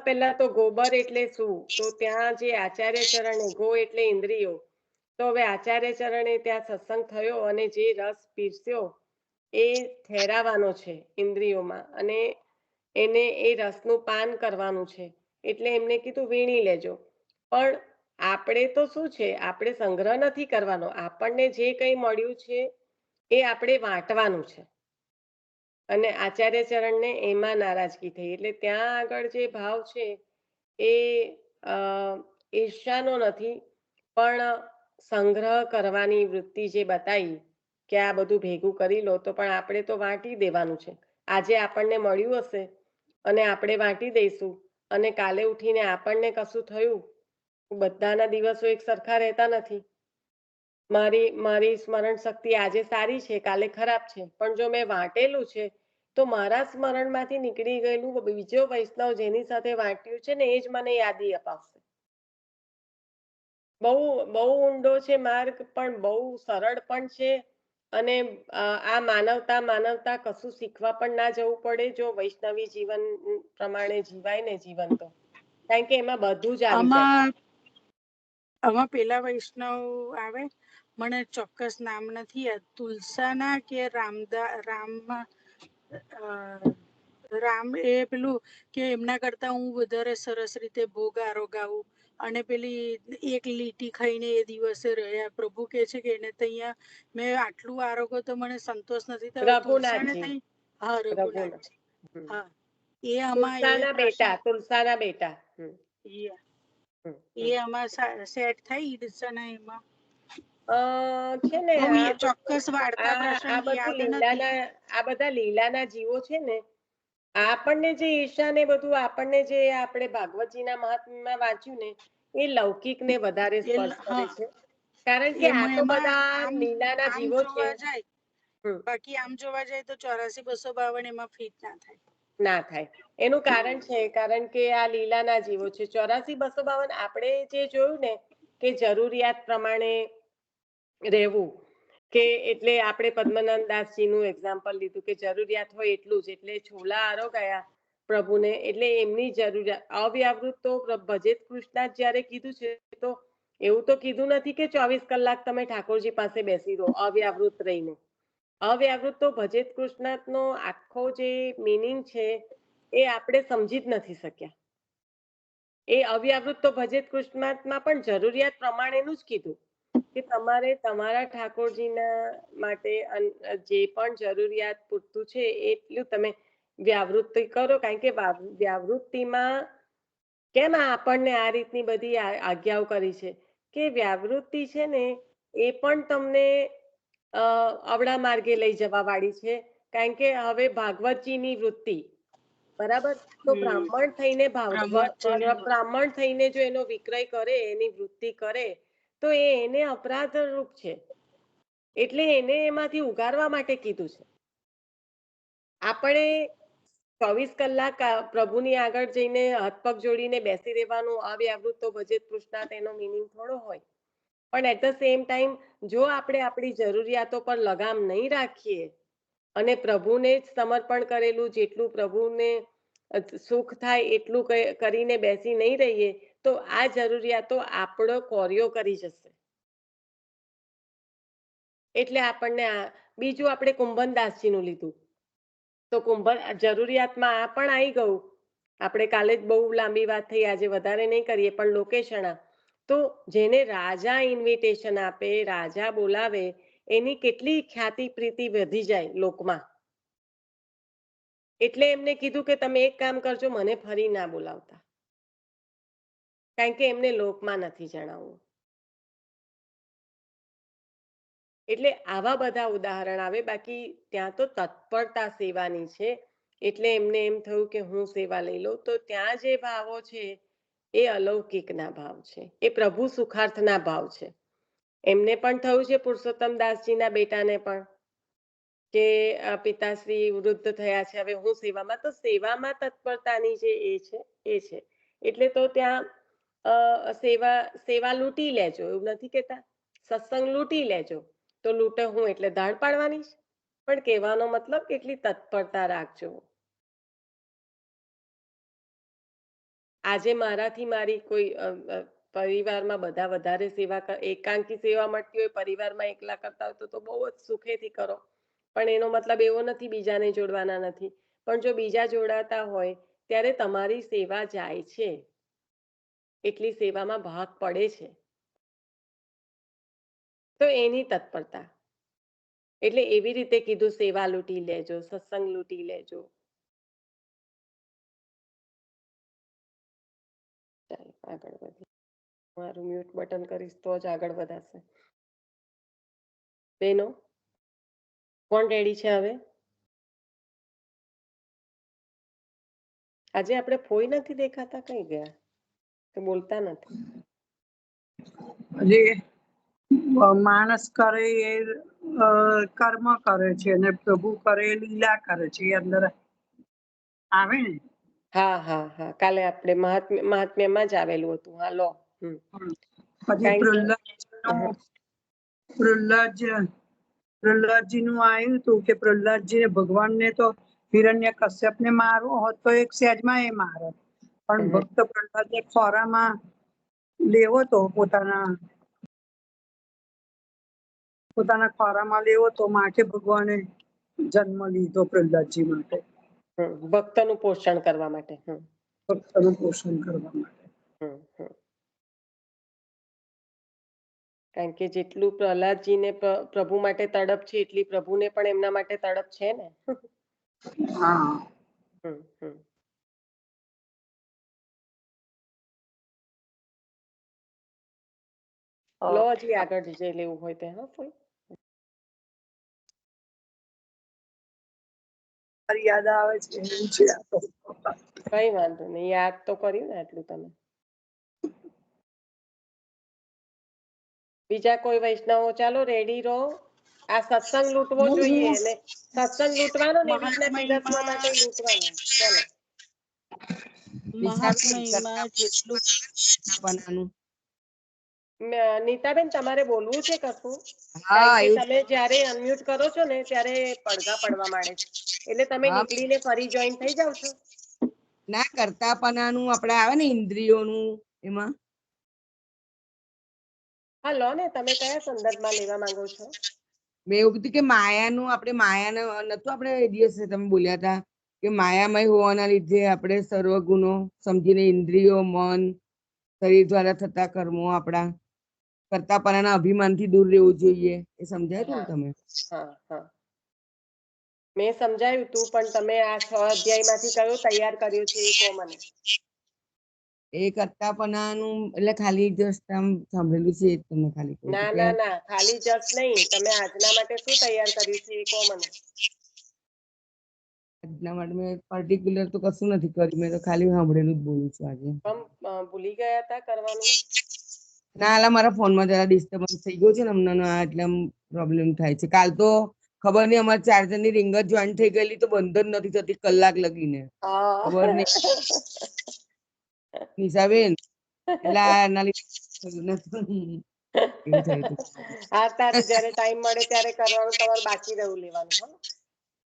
પહેલા તો ગોબર એટલે શું? તો ત્યાં જે આચાર્ય ચરણે, ગો એટલે ઇન્દ્રિયો, તો હવે આચાર્ય ચરણે ત્યાં સત્સંગ થયો અને જે રસ પીરસ્યો એ ઠેરાવાનો છે ઇન્દ્રિયોમાં, અને એને એ રસનું પાન કરવાનું છે. એટલે એમને કીધું વીણી લેજો. પણ આપણે તો શું છે? આપણે સંગ્રહ નથી કરવાનો. આપણને જે કંઈ મળ્યું છે એ આપણે વાંટવાનું છે. અને આચાર્ય ચરણને એમાં નારાજગી થઈ. એટલે ત્યાં આગળ જે ભાવ છે એ ઈર્ષાનો નથી, પણ સંગ્રહ કરવાની વૃત્તિ જે બતાવી કે આ બધું ભેગું કરી લો, તો પણ આપણે તો વાંટી દેવાનું છે. આજે આપણને મળ્યું હશે અને આપણે વાંટી દઈશું, અને કાલે ઉઠીને આપણને કશું થયું. બધાના દિવસો એક સરખા રહેતા નથી. મારી સ્મરણ શક્તિ આજે સારી છે, કાલે ખરાબ છે, પણ જો મેં વાંટેલું છે તો મારા સ્મરણમાંથી નીકળી ગયેલું બીજો વૈષ્ણવ જેની સાથે વાંટ્યું છે ને, એ જ મને યાદી અપાવશે. બહુ ઊંડો છે માર્ગ, પણ બહુ સરળ પણ છે. અને આ માનવતા કશું શીખવા પણ ના જવું પડે જો વૈષ્ણવી જીવન પ્રમાણે જીવાય ને જીવન તો. કારણ કે એમાં બધું જ આવી જાય. આમાં પેલા વૈષ્ણવ આવે, મને ચોક્કસ નામ નથી યાદ, તુલસાના કે રામ, એ પેલું કે એમના કરતા હું વધારે સરસ રીતે ભોગ આરોગાવું, અને પેલી એક લીટી ખાઈને એ દિવસે રહ્યા. પ્રભુ કે છે કે એને ત્યાં મેં આટલું આરોગો તો મને સંતોષ નથી થયો. તુલસાને રઘુનાથજી. થઈ. હા, રઘુનાથ. રઘુનાથજી. હા, એ આમાં એ પ્રસંગ તુલસાના બેટા. એ આમાં સેટ થઈ ઈર્ષાના એમાં. છે ને બહુ ચોક્કસ વાર્તા આ પ્રસંગ બધું યાદ નથી. આ બધા લીલાના જીવો છે ને, આપણને જે ઈર્ષા ને બધું આપણને જે આપણે ભાગવતજીના મહાત્મ્યમાં વાંચ્યું ને એ લૌકિક ને વધારે સ્પર્શ કરે હા છે કારણ કે આ એમાં તો એમાં બધા આમ લીલાના આમ જીવો છે. જોવા જાય હમ. બાકી આમ જોવા જાય તો 84-252 એમાં ફિટ ના થાય. ના થાય. એનું કારણ છે કારણ કે આ લીલાના જીવો છે. 84-252 આપણે જે જોયું ને કે જરૂરિયાત પ્રમાણે રહેવું કે એટલે આપણે પદ્મનાભ દાસજીનું એક્ઝામ્પલ લીધું કે જરૂરિયાત હોય એટલું જ એટલે છોલા આરો ગયા પ્રભુને એટલે એમની જરૂરિયાત અવ્યાવૃત તો ભજે કૃષ્ણ જ્યારે કીધું છે તો એવું તો કીધું નથી કે 24 કલાક તમે ઠાકોરજી પાસે બેસી રહો અવ્યાવૃત રહીને. અવ્યાવૃત તો ભજેત કૃષ્ણનો આખો જે મિનિંગ છે એ આપણે સમજી જ નથી શક્યા. એ અવ્યાવૃત તો ભજેત કૃષ્ણમાં પણ જરૂરિયાત પ્રમાણેનું જ કીધું કે તમારે તમારા ઠાકોરજીના માટે જે પણ જરૂરિયાત પૂરતું છે એટલું તમે વ્યાવૃત્તિ કરો કારણ કે વ્યાવૃત્તિમાં કેમ આપણને આ રીતની બધી આજ્ઞાઓ કરી છે કે વ્યાવૃત્તિ છે ને એ પણ તમને અવળા માર્ગે લઈ જવા વાળી છે કારણ કે હવે ભાગવતજીની વૃત્તિ બરાબર તો બ્રાહ્મણ થઈને બ્રાહ્મણ થઈને જો એનો વિક્રય કરે એની વૃત્તિ કરે તો એને અપરાધ રૂપ છે એટલે એને એમાંથી ઉગારવા માટે કીધું છે. આપણે 24 કલાક પ્રભુની આગળ જઈને હાથ પગ જોડીને બેસી રહેવાનું અવ્યાવૃત તો ભજે કૃષ્ણ તેનો મિનિંગ થોડો હોય પણ એટ ધ સેમ ટાઈમ જો આપણે આપણી જરૂરિયાતો પર લગામ નહીં રાખીએ અને પ્રભુને જ સમર્પણ કરેલું જેટલું પ્રભુને સુખ થાય એટલું કરીને બેસી નહીં રહીએ તો આ જરૂરિયાતો આપણો કોર્યો કરી જશે. એટલે આપણને બીજું આપણે કુંભનદાસજીનું લીધું તો જરૂરિયાતમાં આ પણ આવી ગયું. આપણે કાલે જ બહુ લાંબી વાત થઈ આજે વધારે નહીં કરીએ પણ લોકેશણા તો જેને રાજા ઇન્વિટેશન આપે રાજા બોલાવે એની કેટલી ખ્યાતિ પ્રીતિ વધી જાય લોકમાં. એટલે એમને કીધું કે તમે એક કામ કરજો મને ફરી ના બોલાવતા કારણ કે એમને લોકમાં નથી જણાવવું. એટલે આવા બધા ઉદાહરણ આવે બાકી ત્યાં તો તત્પરતા સેવાની છે એટલે એમને એમ થયું કે હું સેવા લઈ લઉં તો ત્યાં જે ભાવો છે એ અલૌકિકના ભાવ છે એ પ્રભુ સુખાર્થના ભાવ છે. એમને પણ થયું છે પુરુષોત્તમ દાસજીના બેટાને પણ કે પિતાશ્રી વૃદ્ધ થયા છે હવે હું સેવામાં તો સેવામાં તત્પરતાની જે એ છે એટલે તો ત્યાં સેવા લૂંટી લેજો એવું નથી કેતા સત્સંગ લૂંટી લેજો તો લૂંટે હું એટલે દાળ પાડવાની છે પણ કહેવાનો મતલબ કેટલી તત્પરતા રાખજો. આજે મારાથી મારી કોઈ પરિવારમાં બધા વધારે સેવા એકાંકી સેવા મળતી હોય પરિવારમાં એકલા કરતા હોય તો બહુ જ સુખેથી કરો પણ એનો મતલબ એવો નથી બીજાને જોડવાના નથી પણ જો બીજા જોડાતા હોય ત્યારે તમારી સેવા જાય છે એટલી સેવામાં ભાગ પડે છે તો એની તત્પરતા એટલે એવી રીતે કીધું સેવા લૂંટી લેજો સત્સંગ લૂંટી લેજો. ચાલો આગળ વધીએ. મારું મ્યુટ બટન કરીશ તો જ આગળ વધાશે. બેનો કોણ રેડી છે હવે? આજે આપણે ફોઈ નથી દેખાતા કઈ ગયા તો બોલતા નથી. માણસ કરે એ કર્મ કરે છે અને પ્રભુ કરે એ લીલા કરે છે એ અંદર આવે ને. હા હા હા કાલે આપણે મહાત્મ્યમાં જ આવેલું હતું. હા લો. પછી પ્રહલાદજી નું આવ્યું હતું કે પ્રહલાદજી ને ભગવાન ને તો હિરણ્ય કશ્યપ ને મારવો હોત તો એક સહેજમાં એ મારો પણ ભક્ત પ્રહલાદ ખોરામાં લેવો તો પોતાના ખોરામાં લેવો તો માટે ભગવાને જન્મ લીધો પ્રહલાદજી માટે ભક્તનું પોષણ કરવા માટે. ભક્તનું પોષણ કરવા માટે. કારણ કે જેટલું પ્રહલાદજીને પ્રભુ માટે તડપ છે એટલી પ્રભુને પણ એમના માટે તડપ છે ને. હા. લો હજી આગળ જે લેવું હોય તે. હા કોઈ મારી યાદ આવે છે એવું છે આ તો. કઈ વાંધો નહીં, યાદ તો કર્યું ને આટલું તમે. બીજા કોઈ વૈષ્ણવો ચાલો રેડી રહો. આ સત્સંગ લૂંટવો હું જોઈએ હું ને સત્સંગ લૂંટવાનો ને એવી રીતના પીરસવા મહાત્મયમાં માટે લૂંટવાનો. ચલો મહાત્મયમાં જેટલું બનાનું નીતાબેન તમારે બોલવું છે કશું? હા કારણ કે એવું તમે જ્યારે અનમ્યુટ કરો છો ને ત્યારે પડઘા પડવા માંડે છે, એટલે તમે હા નીકળીને ફરી જોઈન થઈ જાવ છો. ના કરતાપણાનું આપણે આવે ને ઇન્દ્રિયોનું એમાં હા લો ને, તમે કયા સંદર્ભમાં લેવા માંગો છો? મેં એવું કીધું કે માયાનું આપણે માયાને નતું આપણે એ દિવસે તમે બોલ્યા હતા કે માયામય હોવાના લીધે આપણે સર્વ ગુણો સમજીને ઇન્દ્રિયો મન શરીર દ્વારા થતા કર્મો આપણા કરતાપણાના અભિમાનથી દૂર રહેવું જોઈએ એ સમજાય તું ને હા તમે? હા હા, મેં સમજાયું તું, પણ તમે આ 6 અધ્યાયમાંથી કયો તૈયાર કર્યો છે એ કહો મને. એ કરતાપણાનું એટલે ખાલી જસ્ટ આમ સાંભળેલું છે એ જ તમને ખાલી કહું છું ના કે ના ના, ખાલી જસ્ટ નહીં, તમે આજના માટે શું તૈયાર કર્યું છે એ કહો મને. આજના માટે મેં પર્ટિક્યુલર તો કશું નથી કર્યું, મેં તો ખાલી સાંભળેલું જ બોલું છું આજે. પણ ભૂલી ગયા હતા કરવાનું? ના અલા મારા ફોનમાં જરા ડિસ્ટર્બન્સ થઈ ગયું છે ને હમણાં એટલે પ્રોબ્લેમ થાય છે. કાલ તો ખબર નહીં અમારા ચાર્જરની રિંગ જ જોઈન્ટ થઈ ગયેલી તો બંધ જ નથી થતી કલાક લગીને. હા ખબર નહીં નિશાબેન એટલે આના લીધે થયું નથી. એવું થયું હતું. હા, તારે જ્યારે ટાઈમ મળે ત્યારે કરવાનું, તમારે બાકી રહેવું લેવાનું. હા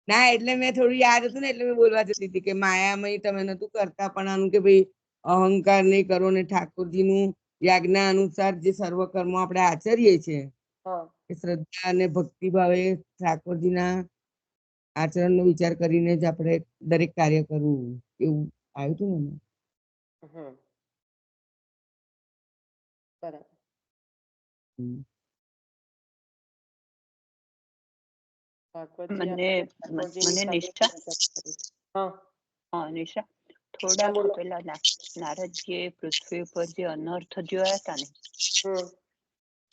ના એટલે મેં થોડું યાદ હતું ને એટલે મેં બોલવા જતી હતી કે માયામય તમે નતું કરતા પણ આનું કે ભાઈ અહંકાર નહીં કરો ને ઠાકોરજીનું યાજ્ઞા અનુસાર જે સર્વ કર્મો આપણે આચરીએ છીએ હા એ શ્રદ્ધા અને ભક્તિ ભાવે ઠાકોરજીના આચરણનો વિચાર કરીને જ આપણે દરેક કાર્ય કરવું એવું આવ્યું હતું ને એમાં. હમ, બરાબર. હમ. ભાગવતજી મને આપણને ઠાકોરજીની મને સર્વિસ નિષ્ઠા કરી. હા હા નિશા, હા, થોડાક બોલો. પેલા નારદજીએ પૃથ્વી ઉપર જે અનર્થ જોયા હતા ને હમ,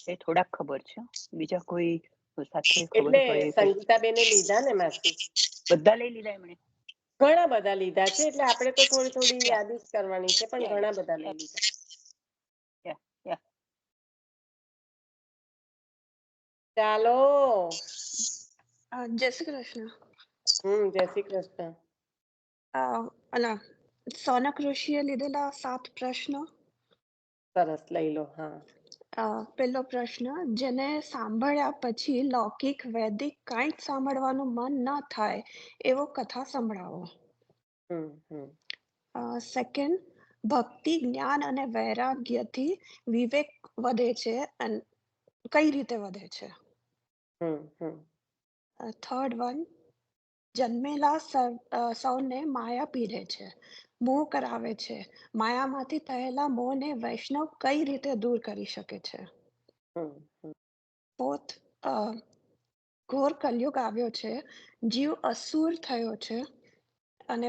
એ થોડાક ખબર છે. બીજા કોઈ સાથે ખબર એટલે હોય કઈ સંગીતાબેને લીધા ને માસી, બધા લઈ લીધા એમણે? ઘણા બધા લીધા છે, એટલે આપણે તો થોડી થોડી યા યાદી જ કરવાની છે, પણ યા ઘણા બધા લઈ યા લીધા. યા યા ચાલો. જય શ્રી કૃષ્ણ. જય શ્રી કૃષ્ણ. અલા સોનક ઋષિએ લીધેલા 7 પ્રશ્નો. સરસ, લઈ લો. હા. પહેલો પ્રશ્ન, જેને સાંભળ્યા પછી લૌકિક વૈદિક કાંઈ જ સાંભળવાનું મન ન થાય એવો કથા સંભળાવો. હમ હમ સેકન્ડ, ભક્તિ જ્ઞાન અને વૈરાગ્યથી વિવેક વધે છે અને કઈ રીતે વધે છે. હમ હમ થર્ડ વન, જન્મેલા સૌને માયા પીડે છે, મોહ કરાવે છે, માયામાંથી થયેલા મોહને વૈષ્ણવ કઈ રીતે દૂર કરી શકે છે. હમ હમ ફોર્થ, ઘોર કલયુગ આવ્યો છે, જીવ અસુર થયો છે અને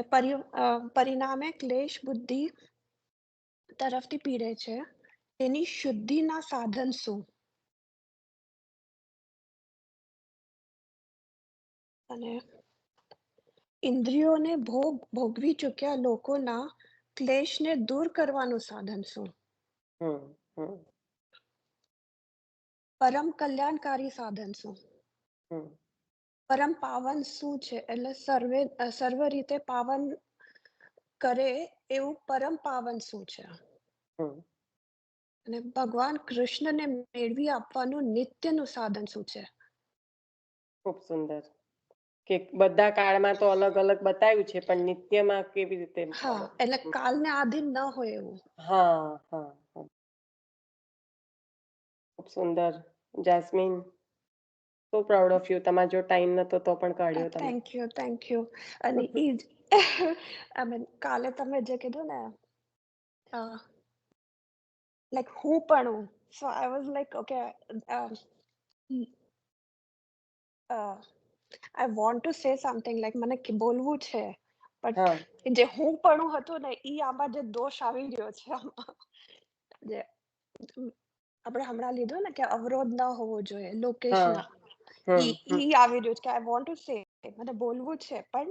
પરિણામે ક્લેશ બુદ્ધિ તરફથી પીડે છે, તેની શુદ્ધિના સાધન શું. અને ઇન્દ્રિયોને ભોગવી ચૂક્યા લોકોના ક્લેશને દૂર કરવાનું સાધન શું. હમ હમ પરમ કલ્યાણકારી સાધન શું. હમ પરમ પાવન શું છે, એટલે સર્વ રીતે પાવન કરે એવું પરમ પાવન શું છે. હમ અને ભગવાન કૃષ્ણને મેળવી આપવાનું નિત્યનું સાધન શું છે. ખૂબ સુંદર. કે બધા કાળમાં તો અલગ અલગ બતાવ્યું છે, પણ નિત્યમાં કેવી રીતે? હા, એટલે કાલને આધીન ન હોય એવું. હા હા હા, ખૂબ સુંદર. Jasmine, so proud of you. તમારો જો ટાઈમ નતો તો પણ કાઢ્યો તમે. Thank you. અને ઈ જ આઈ મીન કાલે તમે જે કીધું ને લાઈક હું પણ so I was like okay, I want to say something like મને બોલવું છે, હા બટ જે હું પણ હતું ને ઈ આમાં જે દોષ આવી રહ્યો છે આમાં, જે આપણે હમણાં લીધું ને કે અવરોધ ન હોવો જોઈએ હા લોકેશના, હમ હમ ઈ આવી રહ્યું છે કે આઈ વોન્ટ ટુ સે મને બોલવું છે પણ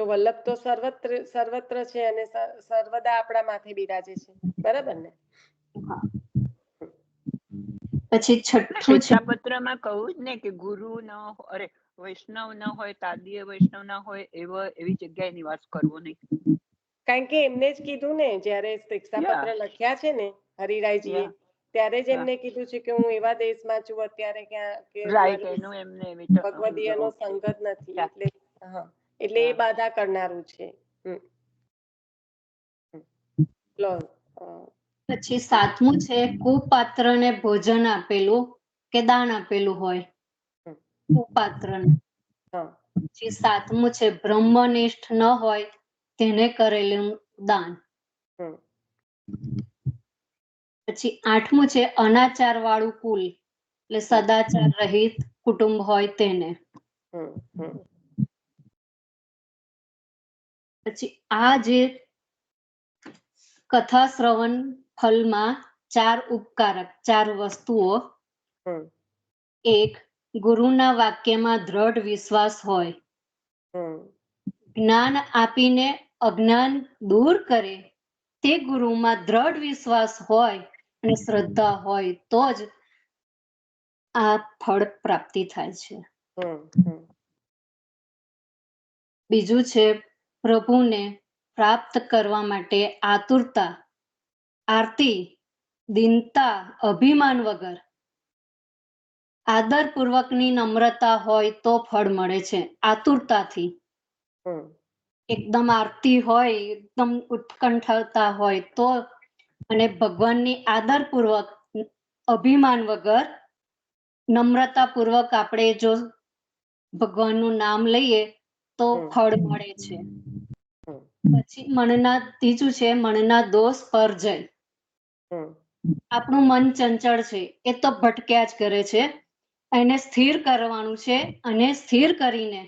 તો વલ્લભ તો સર્વત્ર છે અને સર્વદા આપણા માથે બિરાજે છે, બરાબર ને? પછી છઠ્ઠું છે શિક્ષાપત્રમાં કહું જ ને કે ગુરુ ન અરે વૈષ્ણવ ન હોય, તાદીય વૈષ્ણવ ના હોય એવી જગ્યાએ નિવાસ કરવો નહીં. કારણ કે એમને જ કીધું ને, જ્યારે શિક્ષાપત્ર લખ્યા છે ને હરિરાયજીએ, ત્યારે જ એમને કીધું છે કે હું એવા દેશમાં છું અત્યારે ક્યાં કે રાઈટ, એનું એમને ભગવદીયનો સંગ જ નથી, એટલે એ બાધા કરનારું છે. પછી સાતમું છે કુપાત્રને ભોજન આપેલું કે દાન આપેલું હોય, કુપાત્રને. પછી સાતમું છે બ્રહ્મનિષ્ઠ ન હોય તેને કરેલું દાન. પછી આઠમું છે અનાચાર વાળું કુલ, એટલે સદાચાર રહિત કુટુંબ હોય તેને. પછી આ જે કથા શ્રવણ ફલમાં 4 ઉપકારક 4 વસ્તુઓ. એક, ગુરુના વાક્યમાં દ્રઢ વિશ્વાસ હોય. જ્ઞાન આપીને અજ્ઞાન દૂર કરે તે ગુરુમાં દ્રઢ વિશ્વાસ હોય અને શ્રદ્ધા હોય તો જ આ ફળ પ્રાપ્તિ થાય છે. બીજું છે પ્રભુને પ્રાપ્ત કરવા માટે આતુરતા, આરતી, દીનતા, અભિમાન વગર આદરપૂર્વકની નમ્રતા હોય તો ફળ મળે છે. આતુરતાથી એકદમ આરતી હોય, એકદમ ઉત્કંઠતા હોય તો, અને ભગવાનની આદરપૂર્વક, અભિમાન વગર, નમ્રતાપૂર્વક આપણે જો ભગવાનનું નામ લઈએ તો ફળ મળે છે. પછી ત્રીજું છે મનના દોષ પર જય. આપણું મન ચંચળ છે, એ તો ભટક્યા જ કરે છે, એને સ્થિર કરવાનું છે અને સ્થિર કરીને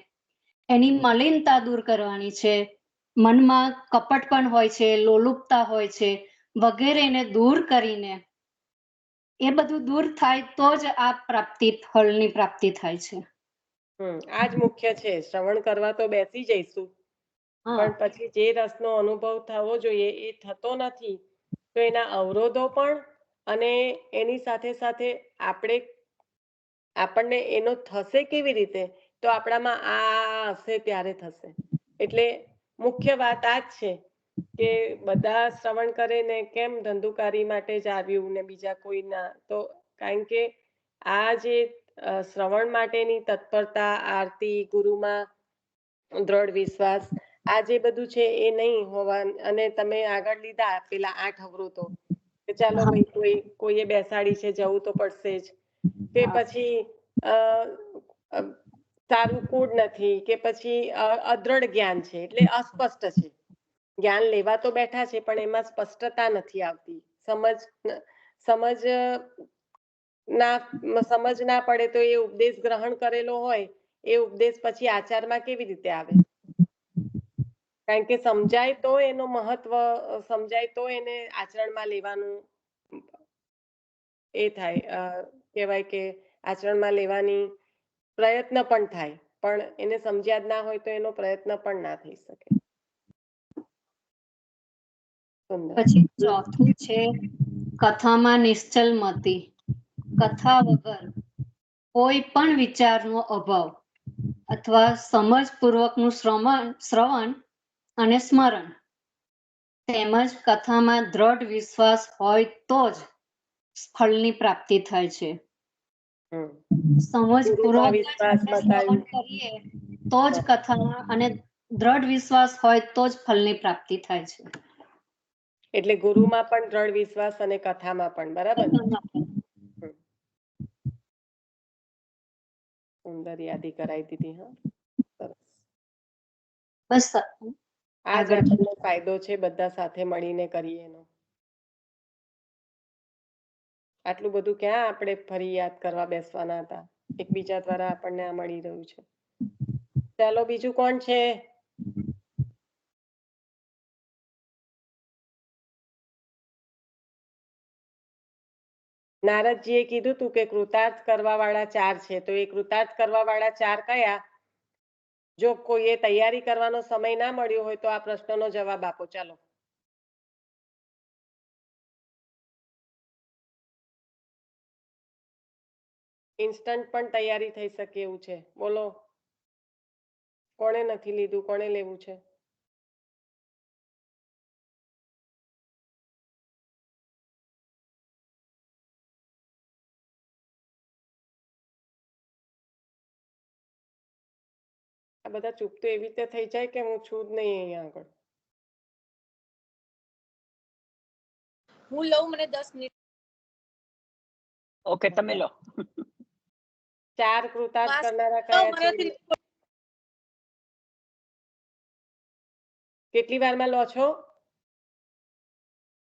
એની મલિનતા દૂર કરવાની છે. મનમાં કપટ પણ હોય છે, લોલુપતા હોય છે, વગેરેને દૂર કરીને એ બધું દૂર થાય તો જ આ ફળની પ્રાપ્તિ થાય છે. આ જ મુખ્ય છે. શ્રવણ કરવા તો બેસી જઈશું, પણ પછી જે રસનો અનુભવ થવો જોઈએ એ થતો નથી. તો એના અવરોધો પણ અને એની સાથે સાથે આપણને એનો થશે કેવી રીતે, તો આપણામાં આ હશે ત્યારે થશે. એટલે મુખ્ય વાત આ જ છે કે બધા શ્રવણ કરે ને કેમ ધંધુકારી માટે જ આવ્યું ને બીજા કોઈ ના, તો કારણ કે આ જે શ્રવણ માટેની તત્પરતા, આરતી, ગુરુમાં દ્રઢ વિશ્વાસ, આ જે બધું છે એ નહીં હોવા, અને તમે આગળ લીધા પેલા 8 અવરોધો કે ચાલો ભાઈ કોઈએ બેસાડી છે, જવું તો પડશે જ. કે પછી સારું કુળ નથી, કે પછી અદ્રઢ જ્ઞાન છે, એટલે અસ્પષ્ટ છે. જ્ઞાન લેવા તો બેઠા છે પણ એમાં સ્પષ્ટતા નથી આવતી. સમજ ના પડે તો એ ઉપદેશ ગ્રહણ કરેલો હોય એ ઉપદેશ પછી આચારમાં કેવી રીતે આવે? કારણ કે સમજાય તો એનો મહત્વ સમજાય તો એને આચરણમાં લેવાનું એ થાય, કહેવાય કે આચરણમાં લેવાની પ્રયત્ન પણ થાય, પણ એને સમજ્યા જ ના હોય તો એનો પ્રયત્ન પણ ના થઈ શકે. પછી ચોથું છે કથામાં નિશ્ચલ મતિ, કથા વગર કોઈ પણ વિચારનો અભાવ અથવા સમજપૂર્વકનું શ્રવણ અને સ્મરણ, તેમજ કથામાં દ્રઢ વિશ્વાસ હોય તો જ ફળની પ્રાપ્તિ થાય છે. સમજપૂર્વક શ્રવણ કરીએ તો જ કથામાં, અને દ્રઢ વિશ્વાસ હોય તો જ ફળની પ્રાપ્તિ થાય છે. એટલે ગુરુમાં પણ દ્રઢ વિશ્વાસ અને કથામાં પણ, બરાબર ને? સુંદર યાદી કરાવી દીધી. હા, બસ આ જ આપણને ફાયદો છે બધા સાથે મળીને કરીએ એનો. આટલું બધું ક્યાં આપણે ફરી યાદ કરવા બેસવાના હતા, એકબીજા દ્વારા આપણને આ મળી રહ્યું છે. ચાલો બીજું કોણ છે? નારદજીએ કીધું તું કે કૃતાર્થ કરવા વાળા 4 છે, તો એ કૃતાર્થ કરવા વાળા 4 કયા? જો કોઈએ તૈયારી કરવાનો સમય ના મળ્યો હોય તો આ પ્રશ્નનો જવાબ આપો. ચાલો. ઇન્સ્ટન્ટ પણ તૈયારી થઈ શકે એવું છે. બોલો, કોણે નથી લીધું, કોણે લેવું છે? આ બધા ચૂપ તો એવી રીતે થઈ જાય કે હું છું જ નહીં અહીંયા આગળ. હું લઉં, મને 10 મિનિટ. ઓકે, તમે લો. 4 કૃતાર્થ વાસ- કરનારા લઉં, કયા છે? મારાથી કેટલી વારમાં લો છો?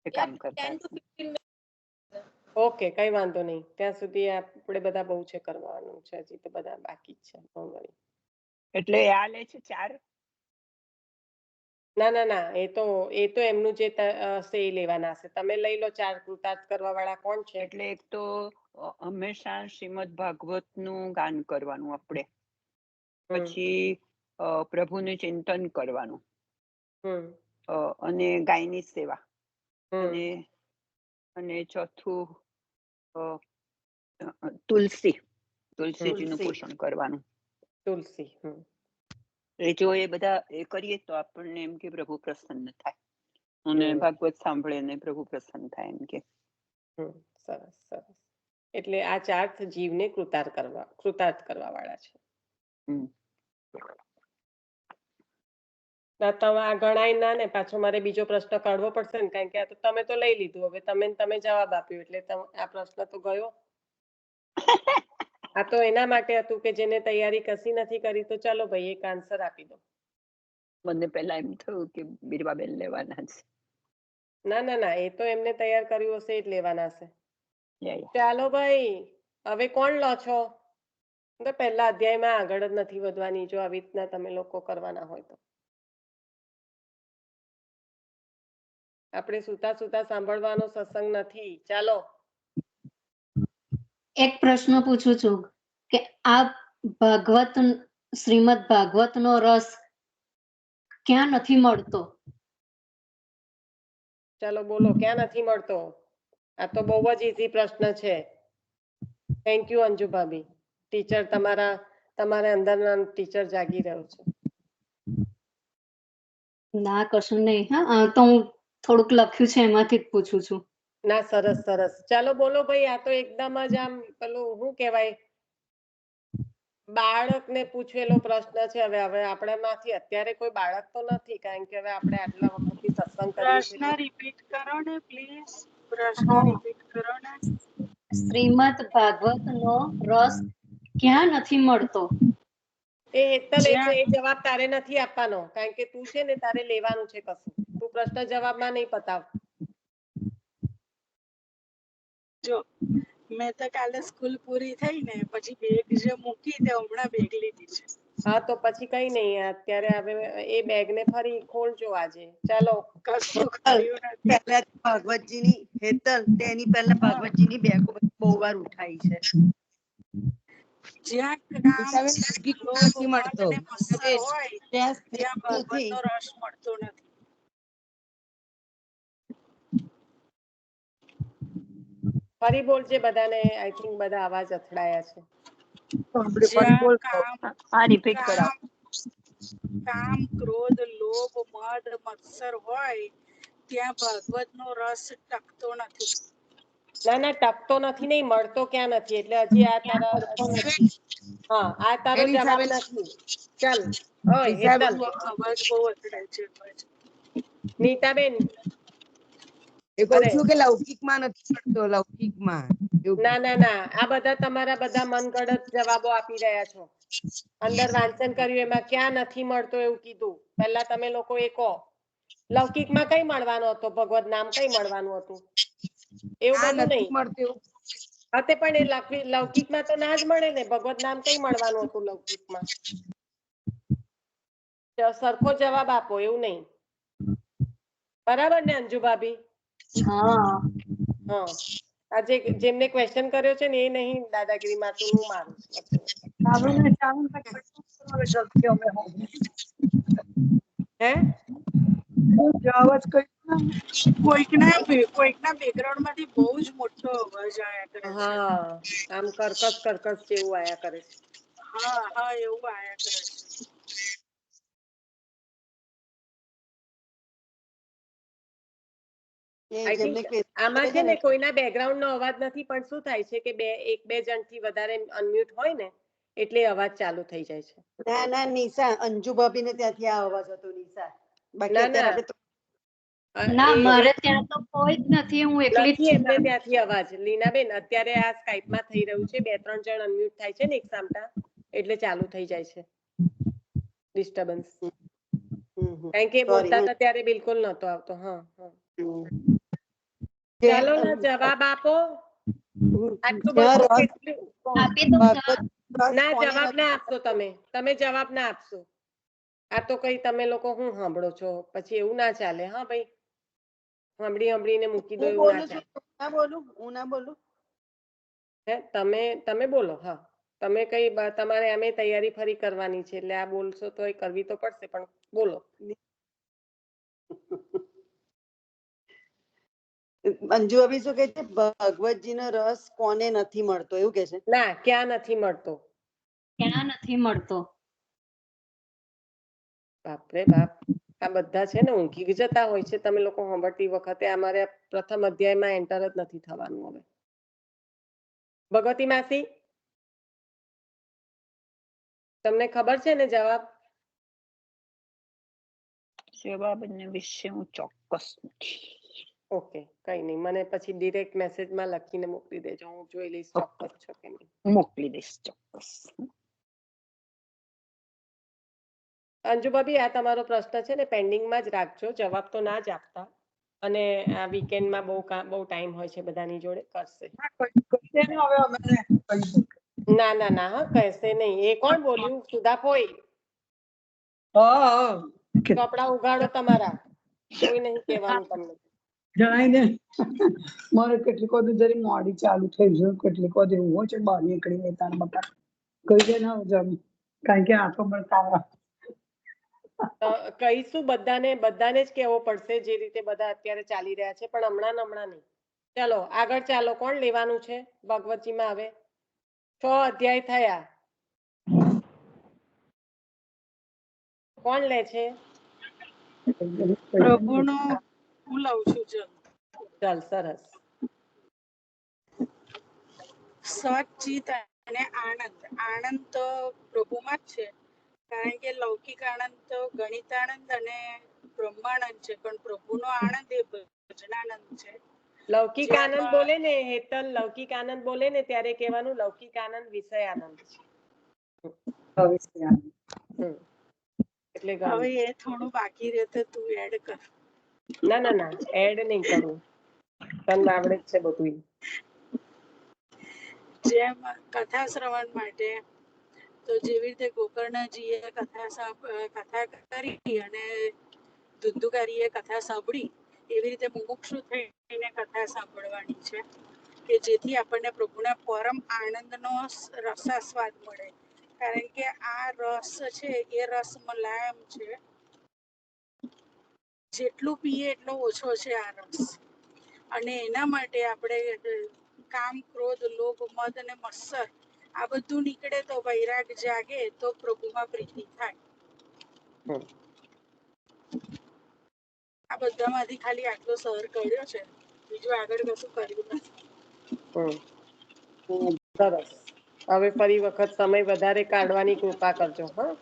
એ કામ કરતા 10 to 15 મિનિટ. ઓકે, કઈ વાંધો નહીં. ત્યાં સુધી આપણે બધા બહુ છે કરવાનું છે, હજી તો બધા બાકી જ છે. Don't worry. એટલે આ લે છે 4. ના ના ના, એ તો એમનું જે હશે એ લેવાના હશે. તમે લઈ લો. 4 કૃતાર્થ કરવા વાળા કોણ છે? એટલે એક તો હંમેશા શ્રીમદ ભાગવત નું ગાન કરવાનું આપણે, પછી પ્રભુનું ચિંતન કરવાનું, અને ગાયની સેવા, અને ચોથું તુલસીજીનું પોષણ કરવાનું. તુલસી. એ જો એ બધા એ કરીએ તો આપણને એમ કે પ્રભુ પ્રસન્ન થાય, અને ભાગવત સાંભળે ને પ્રભુ પ્રસન્ન થાય એમ કે. સરસ સરસ. એટલે આ 4 જીવને કૃતાર્થ કરવા વાળા છે. તમે આ ગણાય ના ને પાછો મારે બીજો પ્રશ્ન કાઢવો પડશે ને, કારણ કે આ તો તમે તો લઈ લીધું. હવે તમે જવાબ આપ્યો એટલે આ પ્રશ્ન તો ગયો. આ તો એના માટે હતું કે જેને તૈયારી કશી નથી કરી, તો ચાલો ભાઈ એક આન્સર આપી દો. મને પહેલા એમ થયું કે બીરબાબેન લેવાના છે. ના ના ના, એ તો એમને તૈયાર કર્યું હશે એ જ લેવાના છે. યા, યા. ચાલો ભાઈ, હવે કોણ લો છો? તો પહેલા અધ્યાયમાં આગળ જ નથી વધવાની જો આવી રીતના તમે લોકો કરવાના હોય તો. આપણે સુતા સુતા સાંભળવાનો સત્સંગ નથી. ચાલો. એક પ્રશ્ન પૂછું છું કે આ શ્રીમદ ભાગવતનો રસ ક્યાં નથી મળતો? ચાલો બોલો, ક્યાં નથી મળતો? આ તો બહુ જ ઈઝી પ્રશ્ન છે. થેન્ક યુ અંજુ ભાભી. ટીચર તમારા અંદરના ટીચર જાગી રહ્યો છે. ના કશું નહીં. હા, તો હું થોડુંક લખ્યું છે એમાંથી જ પૂછું છું. ના, સરસ સરસ. ચાલો બોલો ભાઈ. આ તો એકદમ જ આમ પેલું શું કહેવાય, બાળકને પૂછેલો પ્રશ્ન છે. હવે આપણામાંથી અત્યારે કોઈ બાળક તો નથી, કારણ કે હવે આપણે આટલા વખતથી સત્સંગ કરીએ પ્રશ્ન છીએ. રિપીટ કરો ને પ્લીઝ. પ્રશ્ન રિપીટ કરો ને. શ્રીમદ ભાગવતનો રસ ક્યાં નથી મળતો? એ હેતલ, એ જવાબ તારે નથી આપવાનો, કારણ કે તું છે ને તારે લેવાનું છે કશું. તું પ્રશ્ન જવાબમાં નહીં પતાવ. જો મેં તો કાલે સ્કૂલ પૂરી થઈ ને પછી બેગ જે મૂકી તે હમણાં બેગ લીધી છે. હા, તો પછી કઈ નહીં. અત્યારે હવે એ બેગ ને ફરી ખોલજો આજે. ચાલો. કશું કર્યું નથી. પહેલા ભાગવતજીની હેતલ, તેની પહેલા ભાગવતજીની બેગો બહુ વાર ઉઠાઈ છે. જ્યાં કામ, લૌકિક લોભ, નથી મળતો. મદ ને મત્સર હોય ત્યાં ભગવતનો રસ મળતો નથી. ફરી બોલજે બધાને. આઈ થિંક બધા અવાજ અથડાયા છે. જ્યાં રિપીટ કરાવો. કામ, ક્રોધ, લોભ, મદ, મત્સર હોય ત્યાં ભગવતનો રસ ટકતો નથી. ના ના, ટકતો નથી નહીં, મળતો ક્યાં નથી. એટલે હજી આ તારા હા, આ તારો જવાબ નથી. ચાલ. ઓય હેતલ, અવાજ બહુ અથડાય છે. નીતાબેન, એ કહું છું કે લૌકિકમાં નથી મળતો. લૌકિકમાં ના ના ના, આ બધા તમારા બધા મનગઢત જવાબો આપી રહ્યા છો. અંદર વાંચન કર્યું એમાં ક્યાં નથી મળતો એવું કીધું. પહેલા તમે લોકો એ કહો, લૌકિકમાં કઈ મળવાનું હતું? ભગવત નામ કઈ મળવાનું હતું? એવું બધું નહીં. હા, પણ એ લૌકિકમાં તો ના જ મળે ને. ભગવત નામ કઈ મળવાનું હતું લૌકિકમાં? સરખો જવાબ આપો, એવું નહીં. બરાબર ને અંજુ ભાભી? હા. આજે જેમને ક્વેશ્ચન કર્યો છે ને એ નહીં દાદાગીરી માં તું મારું છું. હવે શક્ય અમે હે અવાજ કઈ કોઈકના બેકગ્રાઉન્ડ માંથી બહુ જ મોટો અવાજ આયા કરે છે. હા આમ કર્કશ કર્કશ જેવું આયા કરે છે. હા હા એવું આયા કરે છે. એ આઈ જેમને થિંક આમાં છે ને કોઈના બેકગ્રાઉન્ડ નો અવાજ નથી, પણ શું થાય છે કે એક બે જણ થી વધારે અનમ્યુટ હોય ને એટલે અવાજ ચાલુ થઈ જાય છે. ના ના નિશા, અંજુ ભાભી ને ત્યાંથી આ અવાજ હતો નિશા. બાકી ના અત્યારે ના આપણે ના મારે ત્યાં તો કોઈ જ નથી, હું એકલી જ નથી છું. એમને ત્યાંથી અવાજ. લીનાબેન અત્યારે આ સ્કાઇપમાં થઈ રહ્યું છે, 2-3 જણ અનમ્યુટ થાય છે ને એક સામટા, એટલે ચાલુ થઈ જાય છે ડિસ્ટર્બન્સ. કારણ કે બોલતા હતા ત્યારે બિલકુલ નતો આવતો. હા હા ચાલો ને જવાબ આપો. આટલું બધું કેટલું આપી દઉં જવાબ? ના જવાબ ના આપશો તમે જવાબ ના આપશો. આ તો કઈ તમે લોકો હું સાંભળો છો, પછી એવું ના ચાલે. હા ભાઈ સાંભળીને મૂકી દો હું એવું ના બોલું છું, ચાલે. હું ના બોલું. હે તમે બોલો. હા તમે કઈ તમારે એમે તૈયારી ફરી કરવાની છે, એટલે આ બોલશો તો એ કરવી તો પડશે, પણ બોલો. અંજુ ભાભી શું કે છે, ભગવતજીનો રસ કોને નથી મળતો એવું કે છે? ના ક્યાં નથી મળતો? ક્યાં નથી મળતો? બાપરે બાપ, આ બધા છે ને ઊંઘી જતા હોય છે. તમે લોકો સાંભળતી વખતે અમારે પ્રથમ અધ્યાયમાં એન્ટર જ નથી થવાનું. હવે ભગવતી માસી તમને ખબર છે ને જવાબ? જવાબને વિશે હું ચોક્કસ નથી. ઓકે કઈ નહીં, મને પછી ડિરેક્ટ મેસેજમાં લખીને મોકલી દેજો, હું જોઈ લઈશ ચોક્કસ છો કે નહીં. મોકલી દઈશ ચોક્કસ. અંજુ ભાભી આ તમારો પ્રશ્ન છે ને પેન્ડિંગમાં જ રાખજો, જવાબ તો ના જ આપતા. અને આ વીકેન્ડમાં બહુ ટાઈમ હોય છે બધાની જોડે, કરશે. ના ના ના હા કહેશે નહીં. એ કોણ બોલ્યું? સુધાફોઈ. કપડા ઉગાડો તમારા, કોઈ નહીં કહેવાનું તમને. જણાય ને મારે કેટલીક વાર જરી મોડી ચાલુ થઈ જાય, કેટલીક વાર એવું હોય છે બહાર નીકળીને તાર બતા કઈ દે ના જમ, કારણ કે આંખો પર તારા કહીશું બધાને જ કહેવો પડશે, જે રીતે બધા અત્યારે ચાલી રહ્યા છે, પણ હમણાં નહીં. ચાલો આગળ ચાલો. કોણ લેવાનું છે ભગવતજીમાં? હવે 6 અધ્યાય થયા. કોણ લે છે? પ્રભુનો હું લઉં છું. ચાલ સરસ. સચિત અને આનંદ તો પ્રભુમાં જ છે, કારણ કે લૌકિક આનંદ તો ગણિતાનંદ અને બ્રહ્માનંદ છે, પણ પ્રભુનો આનંદ એ ભજનાનંદ છે. લૌકિક આનંદ જેમાં બોલે ને હેતલ, લૌકિક આનંદ બોલે ને ત્યારે કહેવાનું લૌકિક આનંદ વિષય આનંદ છે. એટલે હવે એ થોડું બાકી રહે તો તું એડ કર. ના એડ નહીં કરું, તને આવડે જ છે બધું. જેમ કથા શ્રવણ માટે તો જેવી રીતે ગોકર્ણજીએ કથા કરી અને ધુંધુકારીએ કથા સાંભળી, એવી રીતે મુમુક્ષુ થઈને કથા સાંભળવાની છે, કે જેથી આપણને પ્રભુના પરમ આનંદનો રસાસ્વાદ મળે. કારણ કે આ રસ છે એ રસ મલાયમ છે, જેટલું પીએ એટલો ઓછો છે આ રસ. અને એના માટે આપણે કામ, ક્રોધ, લોભ, મદ અને મત્સર આ બધું નીકળે તો વૈરાગ જાગે, તો પ્રભુમાં પ્રીતિ થાય. આ બધામાંથી ખાલી આટલો સર કર્યો છે, બીજું આગળ કશું કર્યું નથી. સરસ. હવે ફરી વખત સમય વધારે કાઢવાની કૃપા કરજો. હા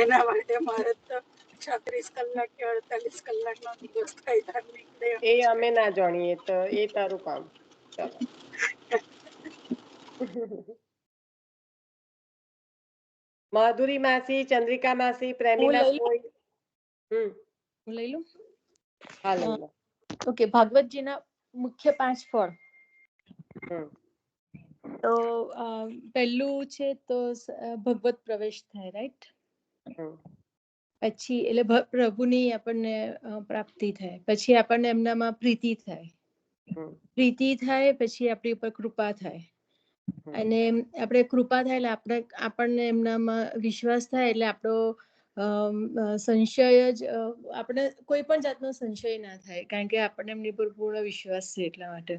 એના માટે મારે તો 36 કલાક કે 48 કલાકનો દિવસ થાય નીકળે. એ અમે ના જાણીએ, તો એ તારું કામ. ચાલો. માધુરી માસી, ચંદ્રિકા માસી, પ્રેમીલા કોઈ? હું લઈ લઉં. હા લઈ લો. ઓકે, ભાગવતજીના મુખ્ય 5 ફળ. તો પહેલું છે તો ભગવત પ્રવેશ થાય, રાઈટ? પછી એટલે પ્રભુની આપણને પ્રાપ્તિ થાય, પછી આપણને એમનામાં પ્રીતિ થાય, પછી આપણી ઉપર કૃપા થાય, અને આપણે કૃપા થાય એટલે આપણને એમનામાં વિશ્વાસ થાય એટલે આપણો સંશય જ આપણે કોઈ પણ જાતનો સંશય ના થાય, કારણ કે આપણને એમની પર પૂર્ણ વિશ્વાસ છે એટલા માટે.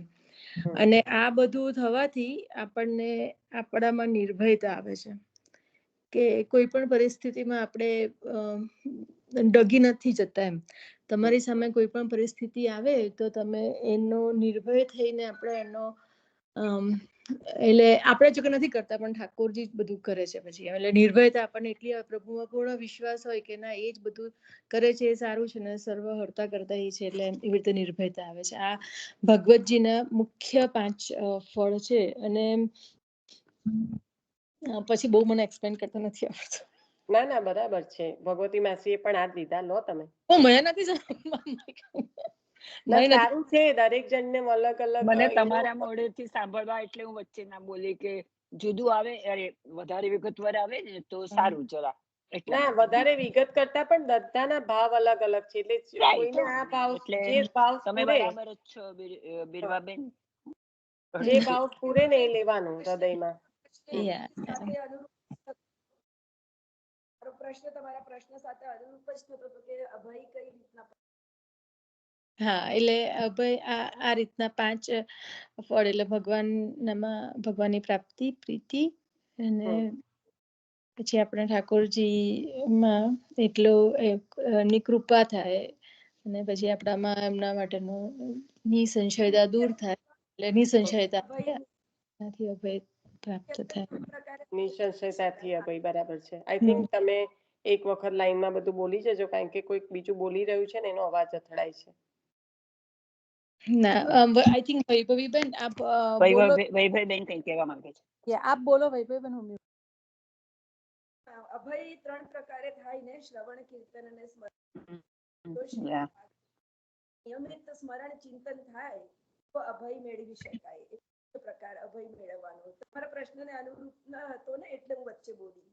અને આ બધું થવાથી આપણને આપણામાં નિર્ભયતા આવે છે કે કોઈ પણ પરિસ્થિતિમાં આપણે ડગી નથી જતા. એમ તમારી સામે કોઈ પણ પરિસ્થિતિ આવે તો તમે એનો નિર્ભય થઈને આપણે એનો એટલે આપણે જો કે નથી કરતા પણ ઠાકોરજી જ બધું કરે છે પછી. એટલે નિર્ભયતા આપણને એટલી પ્રભુમાં પૂર્ણ વિશ્વાસ હોય કે ના એ જ બધું કરે છે, એ સારું છે ને સર્વ હરતા કરતા એ છે, એટલે એવી રીતે નિર્ભયતા આવે છે. આ ભગવતજીના મુખ્ય 5 ફળ છે. અને પછી બહુ મને એક્સપ્લેન કરતા નથી આવડતું. ના ના બરાબર છે. ભગવતી માસીએ પણ આ જ લીધા, લો તમે. મને નથી ના સારું છે, દરેક જણને અલગ અલગ. મને તમારા મોઢેથી સાંભળવા એટલે હું વચ્ચે ના બોલી કે જુદું આવે, અરે વધારે વિગતવાર આવે ને તો સારું જરા. ના વધારે વિગત કરતા પણ બધાના ભાવ અલગ અલગ છે, એટલે કોઈને આ ભાવ, જે ભાવ તમે પૂરે, બરાબર જ છો બિરવાબેન. જે ભાવ પૂરે ને એ લેવાનું હૃદયમાં. પ્રશ્ન તમારા પ્રશ્ન સાથે અનુરૂપ જ થતો હતો કે અભય કઈ રીતના. હા, એટલે અભય આ રીતના 5 ફળ, એટલે ભગવાનની પ્રાપ્તિ, પ્રીતિ, અને પછી આપણે ઠાકોરજીમાં એટલો ની કૃપા થાય, અને પછી આપણામાં એમના માટેનો નિસંશયતા દૂર થાય, એટલે નિસંશયતા અભય પ્રાપ્ત થાય. નિસંશયતાથી અભય, બરાબર છે. આઈ થિંક તમે એક વખત લાઈનમાં બધું બોલી જજો, કારણ કે કોઈક બીજું બોલી રહ્યું છે ને એનો અવાજ અથડાય છે. ના, આઈ થિંક વૈભવીબેન આપ બોલો. વૈભવીબેન કંઈ કહેવા માંગે છે. આપ બોલો વૈભવીબેન. અભય 3 પ્રકારે થાય ને, શ્રવણ, કીર્તન અને સ્મરણ. નિયમિત સ્મરણ ચિંતન થાય તો અભય મેળવી શકાય. પ્રકાર અભય મેળવવાનો તમારા પ્રશ્નને અનુરૂપ ન હતો ને, એટલે હું વચ્ચે બોલી.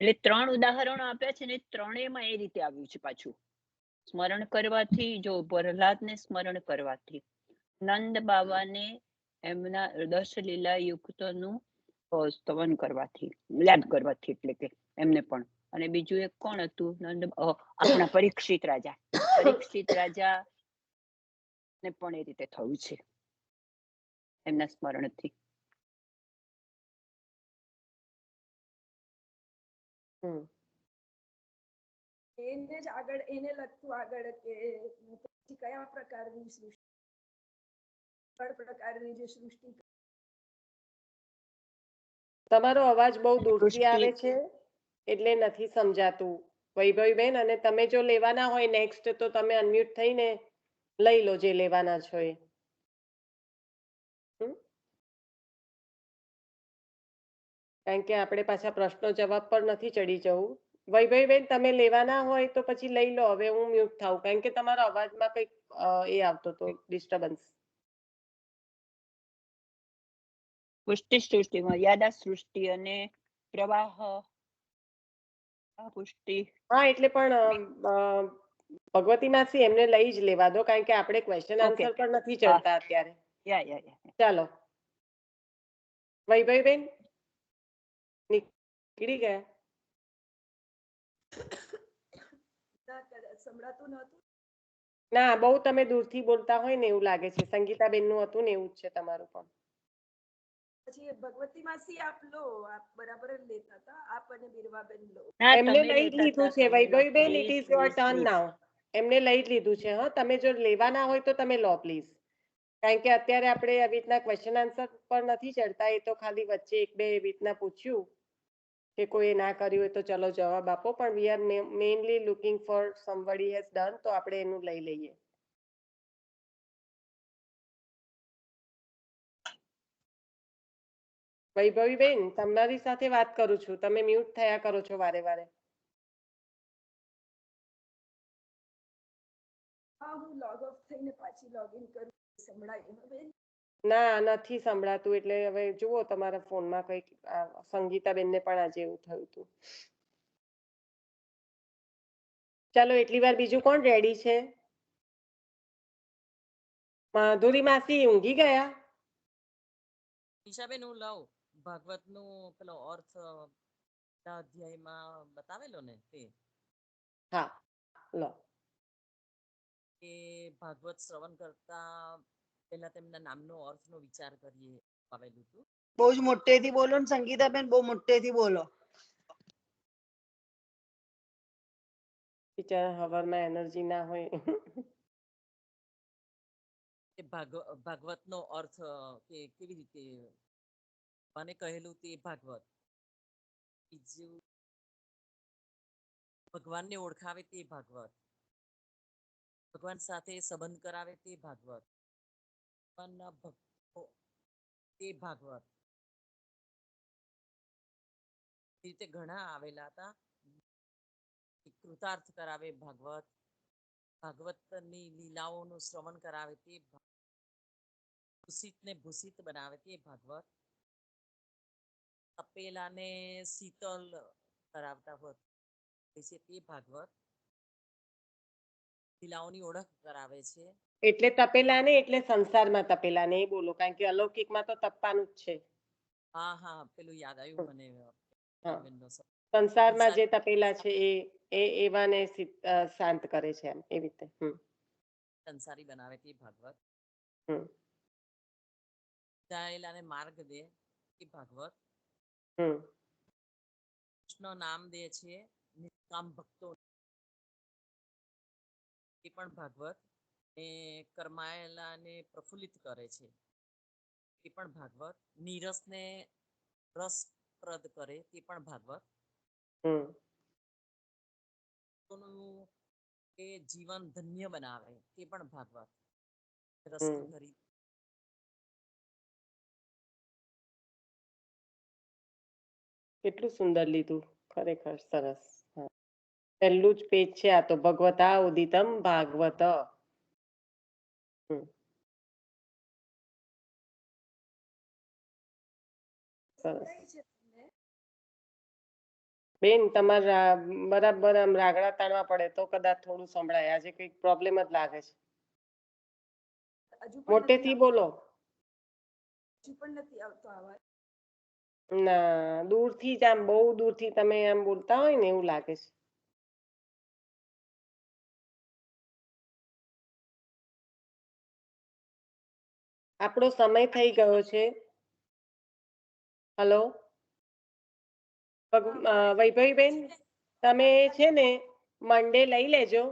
એટલે 3 ઉદાહરણો આપ્યા છે ને, ત્રણેયમાં એ રીતે આવ્યું છે પાછું. સ્મરણ કરવાથી, જો પ્રહલાદને સ્મરણ કરવાથી, નંદ બાવાને એમના 10 લીલા યુક્તનું સ્તવન કરવાથી, યાદ કરવાથી, એટલે કે એમને પણ. અને બીજું એક કોણ હતું? આપણા પરીક્ષિત રાજા. પરીક્ષિત રાજા ને પણ એ રીતે થયું છે એમના સ્મરણથી. એને જ આગળ, એને લગતું આગળ કે કયા પ્રકારની સૃષ્ટિ, પ્રકારની જે સૃષ્ટિ. તમારો અવાજ બહુ દૂરથી આવે છે એટલે નથી સમજાતું વૈભવીબેન. અને તમે જો લેવાના હોય નેક્સ્ટ, તો તમે અનમ્યુટ થઈને લઈ લો જે લેવાના છો એ. કારણ કે આપણે પાછા પ્રશ્નો જવાબ પર નથી ચડી જવું. વૈભવીબેન તમે લેવાના હોય તો પછી લઈ લો. હવે હું મ્યુટ થાઉં, કારણ કે તમારા અવાજમાં કંઈક એ આવતો હતો, ડિસ્ટર્બન્સ. પુષ્ટિ સૃષ્ટિ, મર્યાદા સૃષ્ટિ અને પ્રવાહ પુષ્ટિ. હા, એટલે પણ ભગવતી માસી એમને લઈ જ લેવા દો, કારણ કે આપણે ક્વેશ્ચન આન્સર પર નથી ચડતા અત્યારે. ચાલો વૈભવીબેન નીકળી ગયા. સંભળાતું નહોતું. ના, બહુ તમે દૂરથી બોલતા હોય ને એવું લાગે છે. સંગીતાબેન નું હતું ને એવું જ છે તમારું પણ. પછી ભગવતી માસી આપ લો, આપ બરાબર જ લેતા હતા. આપ અને બિરવાબેન લો. એમને લઈ જ લીધું છે વૈભવીબેન. ઇટ ઇઝ યોર ટર્ન નાઉ. એમને લઈ જ લીધું છે. હા, તમે જો લેવાના હોય તો તમે લો પ્લીઝ, કારણ કે અત્યારે આપણે આવી રીતના ક્વેશ્ચન આન્સર પર નથી ચડતા. એ તો ખાલી વચ્ચે 1-2 એવી રીતના પૂછ્યું કે કોઈ ના કર્યું હોય તો ચલો જવાબ આપો, પણ we are mainly looking for somebody has done, તો આપણે એનું લઈ લઈએ. વૈભવીબેન તમારી સાથે વાત કરું છું, તમે મ્યુટ થયા કરો છો વારે વારે. હા, હું લોગ ઓફ થઈને પાછી લોગિન કરું. સંભળાય હવે? ના, નથી સંભળાતું. એટલે હવે જુઓ તમારા ફોનમાં કંઈક. સંગીતાબેનને પણ આજે એવું થયું હતું. ચાલો એટલી વાર બીજું કોણ રેડી છે? માધુરી માસી ઊંઘી ગયા? ઈશાબેન હું લઉં ભાગવતનું પેલો અર્થ અધ્યાયમાં બતાવેલો ને તે હા લો. કે ભાગવત શ્રવણ કરતા પહેલા તેમના નામનો અર્થનો વિચાર કરીએ આવેલું હતું. બહુ જ મોટેથી બોલો ને સંગીતાબેન, બહુ મોટેથી બોલો. બિચારા હવારમાં એનર્જી ના હોય. કે ભાગવતનો અર્થ કે કેવી રીતે મને કહેલું તે ભાગવત, બીજું ભગવાનને ઓળખાવે તે ભાગવત, ભગવાન સાથે સંબંધ કરાવે તે ભાગવત, ભગવાનના ભક્તો તે ભાગવત. એ રીતે ઘણા આવેલા હતા. કૃતાર્થ કરાવે ભાગવત, ભાગવતની લીલાઓનું શ્રવણ કરાવે તે ભૂષિતને ભૂષિત બનાવે તે ભાગવત, તપેલાને શીતલ કરાવતા હોય છે તે ભાગવત, લીલાઓની ઓળખ કરાવે છે. એટલે તપેલા ને એટલે સંસારમાં તપેલા ને એ બોલો, કારણ કે અલૌકિકમાં તો તપવાનું જ છે. હા હા પેલું યાદ આવ્યું મને. સંસારમાં જે તપેલા છે એ એવાને શાંત કરે છે એમ એવી રીતે. સંસારી બનાવે તે ભાગવત, હમ જાયેલાને માર્ગ દે એ ભાગવત, કૃષ્ણ નામ દે છે નિષ્કામ ભક્તો એ પણ ભાગવત, ને કર્માયેલાને પ્રફુલ્લિત કરે છે એ પણ ભાગવત, નીરસને રસપ્રદ કરે તે પણ ભાગવત, એ જીવન ધન્ય બનાવે તે પણ ભાગવત, રસથી ભરી. કેટલું સુંદર લીધું, ખરેખર સરસ. પહેલું જ પેજ છે આ તો, ભગવતા ઉદિતમ ભાગવત. બેન તમારા બરાબર આમ રાગડા તાણવા પડે તો કદાચ થોડું સંભળાય. આજે કઈક પ્રોબ્લેમ જ લાગે છે. મોટેથી બોલો. હજુ પણ નથી આવતો અવાજ. ના, દૂરથી જ આમ બહુ દૂરથી તમે આમ બોલતા હોય ને એવું લાગે છે. આપણો સમય થઈ ગયો છે. હલો વૈભવીબેન, તમે છે ને મંડે લઈ લેજો,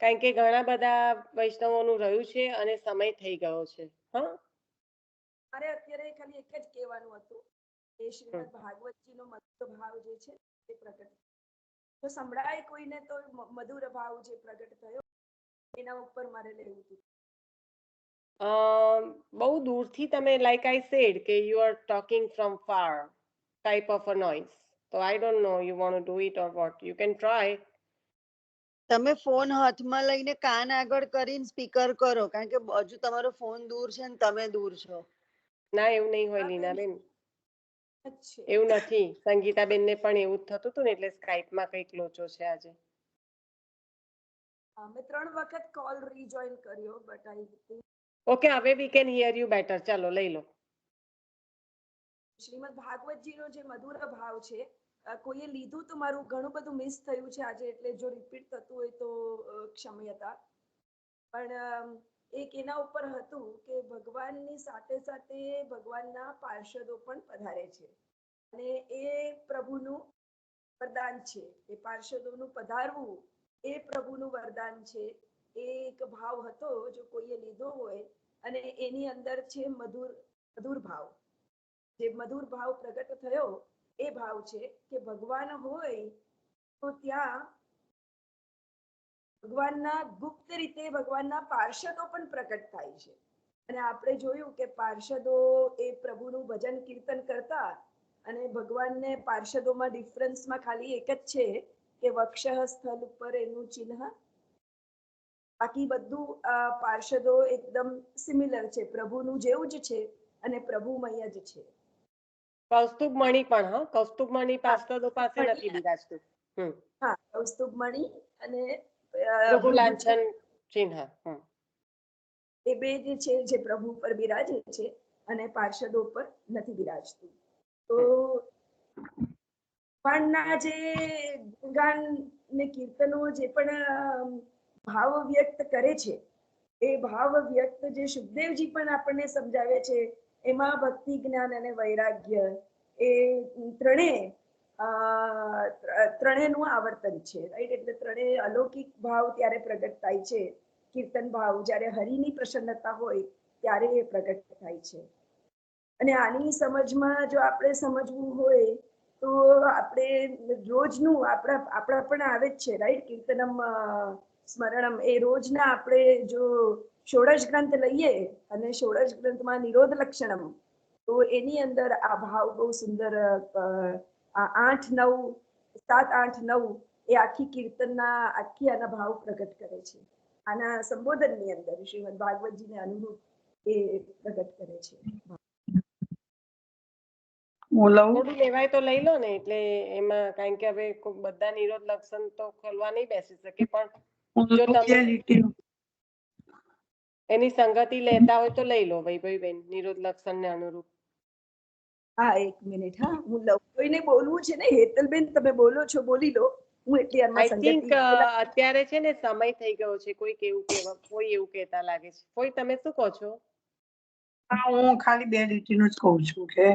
કારણ કે ઘણા બધા વૈષ્ણવોનું રહ્યું છે અને સમય થઈ ગયો છે. હા, મારે અત્યારે ખાલી એક જ કહેવાનું હતું એ શ્રીમદ ભાગવતજીનો મધુર ભાવ જે છે એ પ્રગટ તો સંભળાય કોઈને તો મધુર ભાવ જે પ્રગટ થયો એના ઉપર મારે લેવું હતું. બહુ દૂરથી તમે, લાઈક આઈ સેડ કે you are talking from far type of a noise, so I don't know you want to do it or what, you can try. તમે ફોન હાથમાં લઈને કાન આગળ કરીને સ્પીકર કરો, કારણ કે હજુ તમારો ફોન દૂર છે ને તમે દૂર છો. ના એવું નહીં હોય લીનાબેન, એવું નથી. સંગીતાબેન ને પણ એવું જ થતું હતું ને, એટલે સ્કાઇપમાં કંઈક લોચો છે આજે. મેં 3 વખત કોલ રીજોઈન કર્યો બટ આઈ ઓકે, હવે we can hear you better. ચાલો લઈ લો. શ્રીમદ ભાગવતજીનો જે મધુર ભાવ છે, કોઈએ લીધું તો મારું ઘણું બધું મિસ થયું છે આજે, એટલે જો રિપીટ થતું હોય તો ક્ષમ્યતા. પણ એક એના ઉપર હતું કે ભગવાનની સાથે સાથે ભગવાનના પાર્ષદો પણ પધારે છે અને એ પ્રભુનું વરદાન છે. એ પાર્ષદોનું પધારવું એ પ્રભુનું વરદાન છે. એ એક ભાવ હતો જો કોઈએ લીધો હોય, અને એની અંદર છે મધુર ભાવ. જે મધુર ભાવ પ્રગટ થયો એ ભાવ છે કે ભગવાન હોય તો ત્યાં ભગવાનના ગુપ્ત રીતે ભગવાનના પાર્ષદો પણ પ્રગટ થાય છે. અને આપણે જોયું કે પાર્ષદો એ પ્રભુનું ભજન કીર્તન કરતા, અને ભગવાનને પાર્ષદોમાં ડિફરન્સમાં ખાલી એક જ છે કે વક્ષ સ્થળ ઉપર એનું ચિહ્ન, બાકી બધું પાર્ષદો એકદમ સિમિલર છે, પ્રભુનું જેવું જ છે અને પ્રભુમય જ છે. કૌસ્તુભ મણિ પણ, હા, કૌસ્તુભ મણિ પાર્ષદો પાસે નથી બિરાજતું. હા, કૌસ્તુભ મણિ અને ભૃગુ લાંછન ચિહ્ન, એ બે જે છે જે પ્રભુ પર બિરાજે છે. અને પાર્ષદો પર નથી બિરાજતું. તો ભગવાનના જે ગુણગાન ને કીર્તનો જે પણ ભાવ વ્યક્ત કરે છે, એ ભાવ વ્યક્ત જે સુખદેવજી પણ આપણને સમજાવે છે, એમાં ભક્તિ, જ્ઞાન અને વૈરાગ્ય એ ત્રણેયનું આવર્તન છે, રાઈટ. એટલે ત્રણેય અલૌકિક ભાવ ત્યારે પ્રગટ થાય છે. કીર્તન ભાવ જ્યારે હરિની પ્રસન્નતા હોય ત્યારે એ પ્રગટ થાય છે. અને આની સમજમાં જો આપણે સમજવું હોય તો આપણે રોજનું આપણા પણ આવે જ છે, રાઈટ. કીર્તનમ સ્મરણમ એ રોજના આપણે જો ષોડશ ગ્રંથ લઈએ અને ષોડશ ગ્રંથમાં નિરોધ લક્ષણમ, તો એની અંદર આ ભાવ બહુ સુંદર 8, 9, 7, 8, 9 એ આખી કીર્તનના આના ભાવ પ્રગટ કરે છે. આના સંબોધનની અંદર શ્રીમદ ભાગવતજીને અનુરૂપ એ પ્રગટ કરે છે. થોડું લેવાય તો લઈ લો ને, એટલે એમાં કારણ કે હવે બધા નિરોધ લક્ષણ તો ખોલવા નહીં બેસી શકે, પણ જો તમે એની સંગતિ લેતા હોય તો લઈ લો વૈભવીબેન, નિરોધ લક્ષણ ને અનુરૂપ. હા, 1 મિનિટ. હા, હું લઉં. કોઈને બોલવું છે ને? હેતલબેન, તમે બોલો છો, બોલી લો. હું એટલી આમાં આઈ થિંક અત્યારે છે ને સમય થઈ ગયો છે. કોઈ એવું કહેતા લાગે છે. કોઈ તમે શું કહો છો? હું ખાલી 2 લીટીનું જ કહું છું કે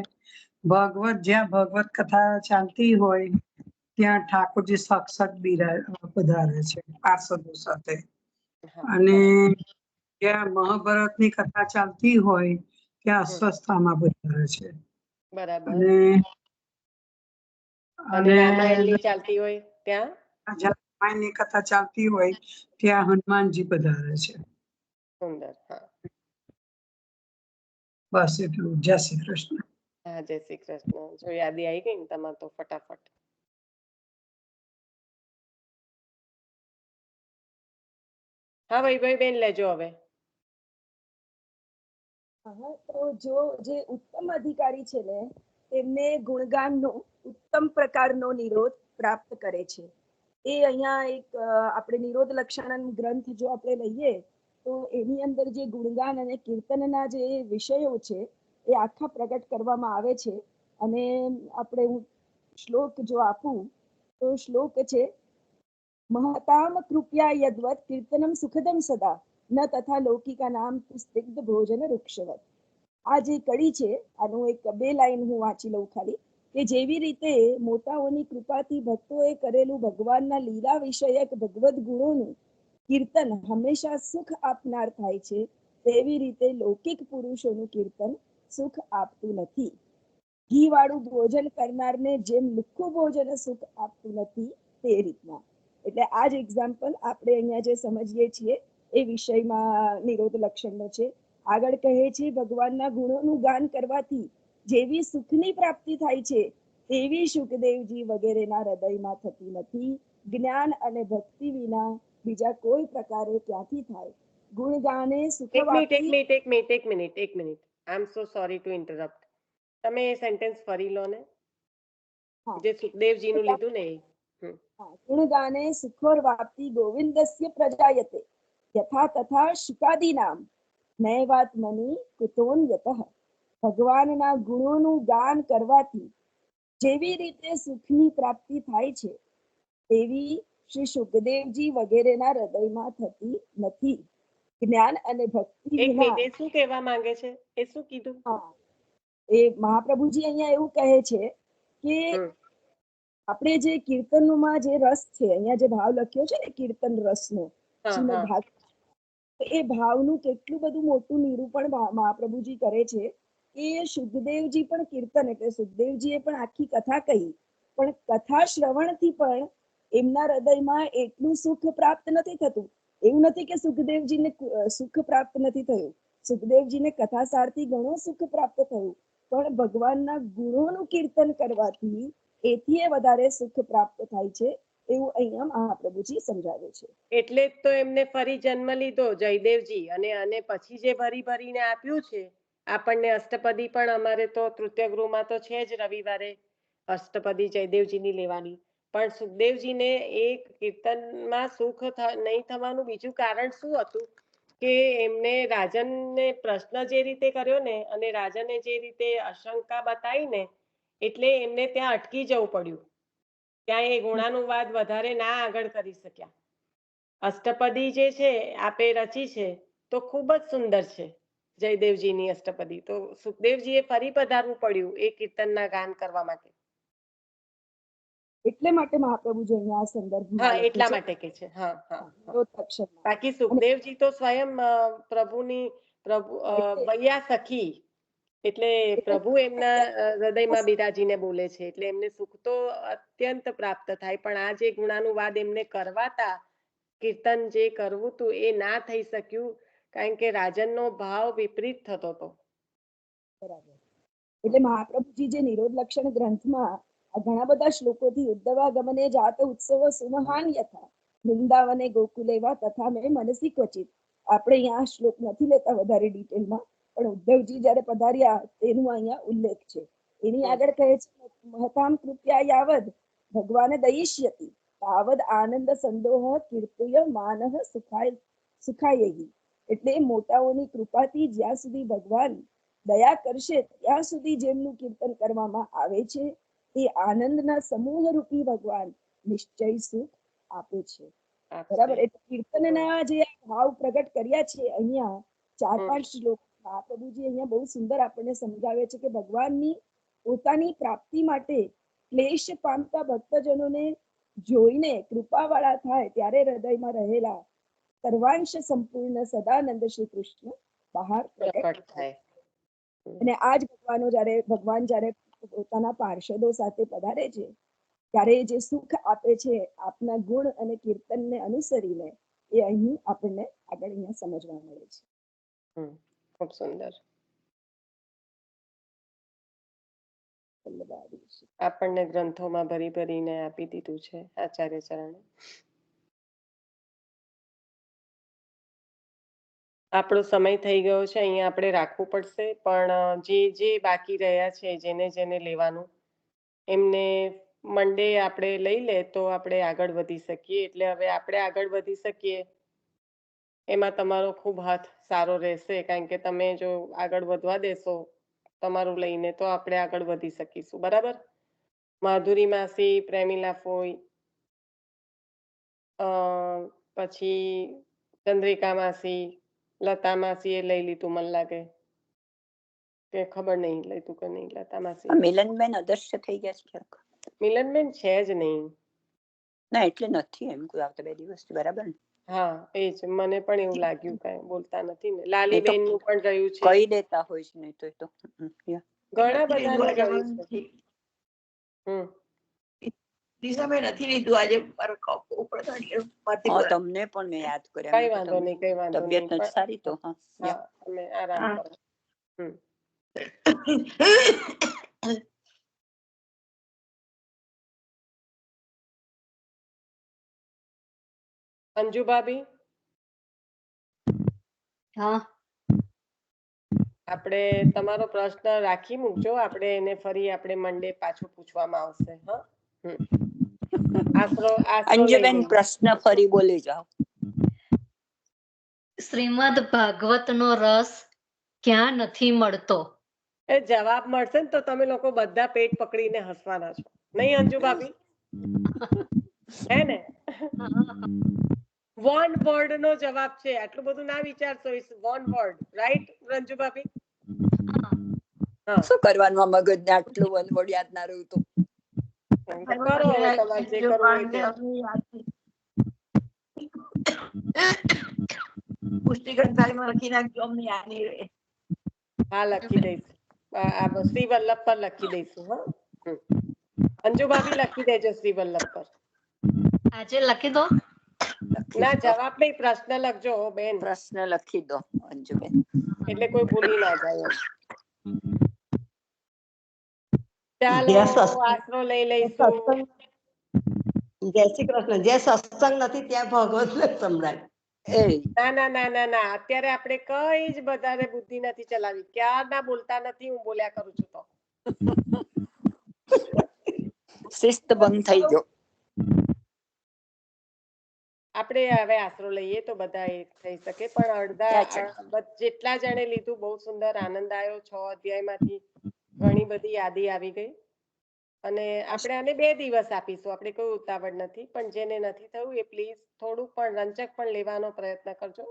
જ્યાં ભગવત કથા ચાલતી હોય ત્યાં ઠાકોરજી સાક્ષાત પધારે છે પાર્ષદો સાથે, અને જ્યાં મહાભારતની કથા ચાલતી હોય ત્યાં અસ્વસ્થામાં પધારે છે. બરાબર. અને રામાયણની ચાલતી હોય ત્યાં રામાયણની કથા ચાલતી હોય ત્યાં હનુમાનજી પધારે છે. સુંદર. હા, બસ એટલું. જય શ્રી કૃષ્ણ. હા, જય શ્રી કૃષ્ણ. જો યાદી આવી ગઈ ને તમારે તો ફટાફટ. હા વૈભવીબેન, લેજો હવે. તો જો જે ઉત્તમ અધિકારી છે ને, તેમને ગુણગાનનો ઉત્તમ પ્રકારનો નિરોધ પ્રાપ્ત કરે છે. એ અહીંયા એક આપણે નિરોધ લક્ષણ ગ્રંથ જો આપણે લઈએ તો એની અંદર જે ગુણગાન અને કીર્તનના જે વિષયો છે એ આખા પ્રગટ કરવામાં આવે છે. અને આપણે હું શ્લોક જો આપું તો શ્લોક છે, મહતામ કૃપયા યદવત કીર્તનમ સુખદમ સદા ન તથા લૌકિકા નામ સ્નિગ્ધ ભોજન વૃક્ષવત. આ જે કડી છે, આનું એક 2 લાઈન હું વાંચી લઉં ખાલી, કે જેવી રીતે મોટાઓની કૃપાથી ભક્તોએ કરેલું ભગવાનના લીલા વિષયક ભગવદ ગુણોનું કીર્તન હંમેશા સુખ આપનાર થાય છે, તેવી રીતે લૌકિક પુરુષોનું કીર્તન સુખ આપતું નથી. ઘી વાળું ભોજન કરનારને જેમ લુખ્ખું ભોજન સુખ આપતું નથી, તે રીતના. એટલે આ જ એક્ઝામ્પલ આપણે અહીંયા જે સમજીએ છીએ એ વિષયમાં નિરોધ લક્ષણનો છે. આગળ કહે છે, ભગવાનના ગુણોનું ગાન કરવાથી જેવી સુખની પ્રાપ્તિ થાય છે તેવી સુખદેવજી વગેરેના હૃદયમાં થતી નથી. જ્ઞાન અને ભક્તિ વિના બીજા કોઈ પ્રકારે ક્યાંથી થાય? ગુણગાને સુખવાપી. એક minute. I M so sorry to interrupt. તમે એ સેન્ટેન્સ ફરી લો ને, જે સુખદેવજીનું લીધું ને. ગુણગાને સુખોર્વાપ્તિ ગોવિંદસ્ય પ્રજાયતે યથા તથા શુકાદીનામ નૈવાત્મની કુતોન્યતઃ. ભગવાનના ગુણોનું ગાન કરવાથી જેવી રીતે સુખની પ્રાપ્તિ થાય છે તેવી શ્રી સુખદેવજી વગેરેના હૃદયમાં થતી નથી. જ્ઞાન અને ભક્તિ વિના. એ શું કહેવા માંગે છે? એ શું કીધું? એ મહાપ્રભુજી અહીંયા એવું કહે છે કે આપણે જે કીર્તનોમાં જે રસ છે, અહીંયા જે ભાવ લખ્યો છે ને કીર્તન રસનો, શ્રીમદ ભાગવત, એ ભાવનું કેટલું બધું મોટું નિરૂપણ મહાપ્રભુજી કરે છે કે સુખદેવજી પણ કીર્તન, એટલે સુખદેવજીએ પણ આખી કથા કહી, પણ કથા શ્રવણથી પણ એમના હૃદયમાં એટલું સુખ પ્રાપ્ત નથી થતું. એવું નથી કે સુખદેવજીને સુખ પ્રાપ્ત નથી થયું, સુખદેવજીને કથા સારથી ઘણું સુખ પ્રાપ્ત થયું, પણ ભગવાનના ગુણોનું કીર્તન કરવાથી એથી વધારે સુખ પ્રાપ્ત થાય છે, એવું અહીંયા મહાપ્રભુજી સમજાવે છે. એટલે જ તો એમને ફરી જન્મ લીધો જયદેવજી, અને પછી જે ભરીને આપ્યું છે આપણને અષ્ટપદી. પણ અમારે તો તૃતીય ગૃહમાં તો છે જ રવિવારે અષ્ટપદી જયદેવજીની લેવાની. પણ સુખદેવજીને એ કીર્તનમાં સુખ નહીં થવાનું બીજું કારણ શું હતું? કે એમને રાજનને પ્રશ્ન જે રીતે કર્યો ને અને રાજને જે રીતે આશંકા બતાવી ને એટલે એમને ત્યાં અટકી જવું પડ્યું. ત્યાં એ ગુણાનુવાદ વધારે ના આગળ કરી શક્યા. અષ્ટપદી જે છે આપે રચી છે તો ખૂબ જ સુંદર છે જયદેવજીની અષ્ટપદી. તો સુખદેવજીએ ફરી પધારવું પડ્યું એ કીર્તનના ગાન કરવા માટે. એટલે માટે મહાપ્રભુજી અહીંયા આ સંદર્ભમાં હા, લખે એટલા છે. માટે કે છે. હા હા હા. નિરોધલક્ષણમાં. બાકી અને સુખદેવજી તો સ્વયં પ્રભુ એટલે વૈયા સખી એટલે પ્રભુ એમના હૃદયમાં બિરાજીને બોલે છે એટલે એમને સુખ તો અત્યંત પ્રાપ્ત થાય. પણ આ જે ગુણાનુવાદ એમને કરવાતા કીર્તન જે કરવું હતું એ ના થઈ શક્યું કારણ કે રાજનનો ભાવ વિપરીત થતો હતો. બરાબર. એટલે મહાપ્રભુજી જે નિરોધ લક્ષણ ગ્રંથમાં આ ઘણા બધા શ્લોકોથી ઉદ્ધવાગમને જાત ઉત્સવ સુમહાન યથા વૃંદાવને ગોકુલેવા તથા મેં મનસી ક્વચિત. આપણે અહીંયા શ્લોક નથી લેતા વધારે ડિટેલમાં, પણ ઉદ્ધવજી જયારે પધાર્યા તેનું અહીંયા ઉલ્લેખ છે. એની આગળ કહે છે મહતામ કૃત્યા યાવદ ભગવાન દયિષ્યતિ તાવદ આનંદ સંદોહ કીર્તય માનહ સુખાય. એટલે મોટાઓની કૃપાથી જ્યાં સુધી ભગવાન દયા કરશે ત્યાં સુધી જેમનું કીર્તન કરવામાં આવે છે તે આનંદના સમૂહ રૂપી ભગવાન નિશ્ચય સુખ આપે છે. બરાબર. એટલે કીર્તનના જે ભાવ પ્રગટ કર્યા છે અહીંયા 4-5 શ્લોક મહાપ્રભુજી અહીંયા બહુ સુંદર આપણને સમજાવે છે કે ભગવાનની પોતાની પ્રાપ્તિ માટે ક્લેશ પામતા ભક્તજનોને જોઈને કૃપાવાળા થાય ત્યારે હૃદયમાં રહેલા સર્વાંશ સંપૂર્ણ સદાનંદ શ્રી કૃષ્ણ બહાર પ્રગટ થાય. અને આ જ ભગવાન જયારે પોતાના પાર્ષદો સાથે પધારે છે ત્યારે જે સુખ આપે છે આપના ગુણ અને કીર્તનને અનુસરીને એ અહીં આપણને આગળ અહીંયા સમજવા મળે છે. ખૂબ સુંદર. આપણને ગ્રંથોમાં ભરી ભરીને આપી દીધું છે આચાર્ય ચરણે. આપણો સમય થઈ ગયો છે, અહીંયા આપણે રાખવું પડશે. પણ જે બાકી રહ્યા છે જેને જેને લેવાનું એમને મંડે આપણે લઈ લે તો આપણે આગળ વધી શકીએ. એટલે હવે આપણે આગળ વધી શકીએ એમાં તમારો ખૂબ હાથ સારો રહેશે કારણ કે તમે જો આગળ વધવા દેશો તમારું લઈને તો આપણે આગળ વધી શકીશું. બરાબર. માધુરી માસી, પ્રેમિલા ફોઈ, પછી ચંદ્રિકા માસી, લતા માસી એ લઈ લીધું મને લાગે કે ખબર નહીં લીધું કે નહીં. લતા માસી મિલનબેન અદૃશ્ય થઈ ગયા છે. મિલનબેન છે જ નહીં. ના એટલે નથી એમ કોઈ આવતા 2 દિવસથી. બરાબર ને? હા એ જ મને પણ એવું લાગ્યું કઈ બોલતા નથી ને. લાલીબેન નું પણ રહ્યું છે. કહી દેતા હોય છે નહીં તો ઘણા બધા રહ્યું છે. નથી લીધું આજે તમને પણ મેં યાદ કર્યા. કઈ વાંધો નહીં, કઈ વાંધો નહીં. તબિયત નથી સારી તો તમે આરામ કરો. અંજુ ભાભી, હા આપણે તમારો પ્રશ્ન રાખી મૂકજો. આપણે એને ફરી આપણે મંડે પાછું પૂછવામાં આવશે. હા. અંજુબેન પ્રશ્ન ફરી બોલી જાઓ. શ્રીમદ ભાગવતનો રસ ક્યાં નથી મળતો? એ જવાબ મળશે ને તો તમે લોકો બધા પેટ પકડીને હસવાના છો, નહીં અંજુ ભાભી? હે ને? વન વર્ડ નો જવાબ છે. આટલું બધું ના વિચારશો. It's one word, right Ranju ભાભી? શું કરવાનું આ મગજ ને આટલું વન વર્ડ યાદ ના રહ્યું તો કરો હવે તમારે જે કરવું હોય. પુષ્ટિ ગ્રંથાલયમાં લખી નાખજો, અમને યાદ નહીં રહે. હા લખી દઈશું. શ્રી વલ્લભ પર લખી દઈશું. હા અંજુ ભાભી લખી દેજો શ્રી વલ્લભ પર. આજે લખી દો. ના જવાબ નહીં, પ્રશ્ન લખજો બેન. પ્રશ્ન લખી દો અંજુબેન, એટલે કોઈ ભૂલી ના જાય. ચાલો આશરો લઈ લઈશું. જય શ્રી કૃષ્ણ. જે સત્સંગ નથી ત્યાં ભગવત સંભળાય. ના ના ના ના ના, અત્યારે આપણે કઈ જ વધારે બુદ્ધિ નથી ચલાવી. ક્યારના બોલતા નથી, હું બોલ્યા કરું છું તો. શિસ્ત ભંગ થઈ ગયો. આપણે હવે આશરો લઈએ તો બધા એ થઈ શકે, પણ જેટલા જણે લીધું બહુ સુંદર આનંદ આવ્યો. 6 અધ્યાયમાંથી ઘણી બધી યાદી આવી ગઈ અને આપણે આને 2 દિવસ આપીશું. આપણે કોઈ ઉતાવળ નથી, પણ જેને નથી થયું એ પ્લીઝ થોડુંક પણ રંચક પણ લેવાનો પ્રયત્ન કરજો.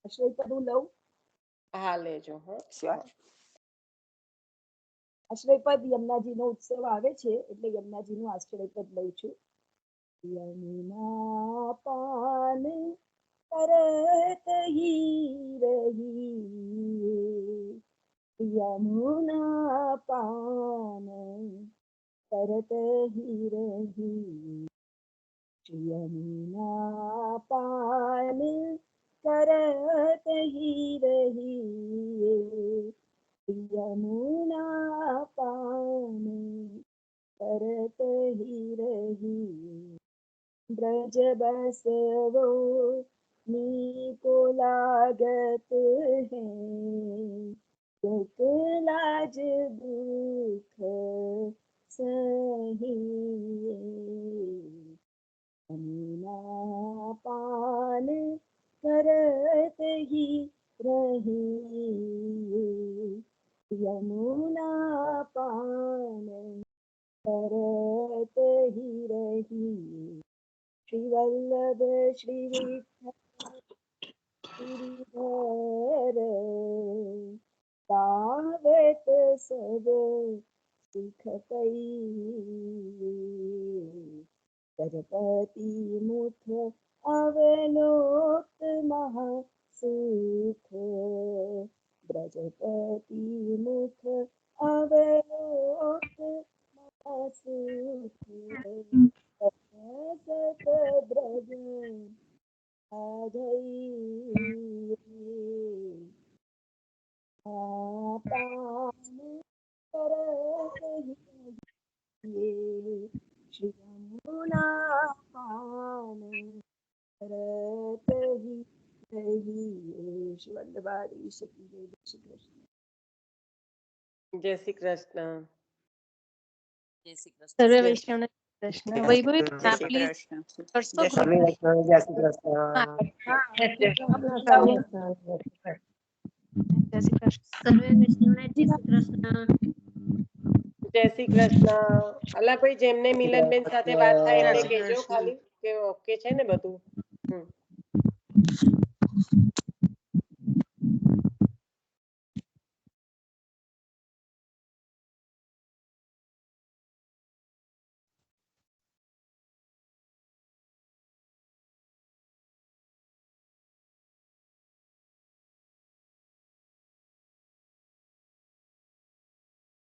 આશ્રયપદ હું લઉં? હા લેજો. આશ્રયપદ યમુનાજીનો ઉત્સવ આવે છે એટલે યમુનાજીનું આશ્રયપદ લઉં છું. યમુના પાન કરત હી રહી, યમુના પાન કરત હી રહી, યમુના પાન करत ही रही, यमुना पान करत ही रही, ब्रज बसवो नीको लागत है, दुख लाज दुख सही, यमुना पान करत ही रही, यमुना पान करत ही रही, श्री वल्लभ श्री विठ्ठल गिरिधर, पावत सब सुख पई, गणपति मुख अवलोक महासुख, ब्रजपति मुख अवलोक महासुख, सत ब्रज आधई, पान करत ही, श्री यमुना पान करत ही रही. श्री वल्लभाधीश की जय. जय श्री कृष्ण. જય શ્રી કૃષ્ણ. જય શ્રી કૃષ્ણ. સર્વે વૈષ્ણવને કૃષ્ણ. વૈભવી જય શ્રી પ્લીઝ કૃષ્ણ. કરશો જય શ્રી group? કૃષ્ણ. જય શ્રી કૃષ્ણ. જય શ્રી કૃષ્ણ. સર્વે વૈષ્ણવને જય શ્રી કૃષ્ણ. જય શ્રી કૃષ્ણ. અલાભાઈ જેમને મિલનબેન સાથે વાત થાય એમને જય શ્રી કહેજો કૃષ્ણ. ખાલી કે ઓકે છે ને બધું.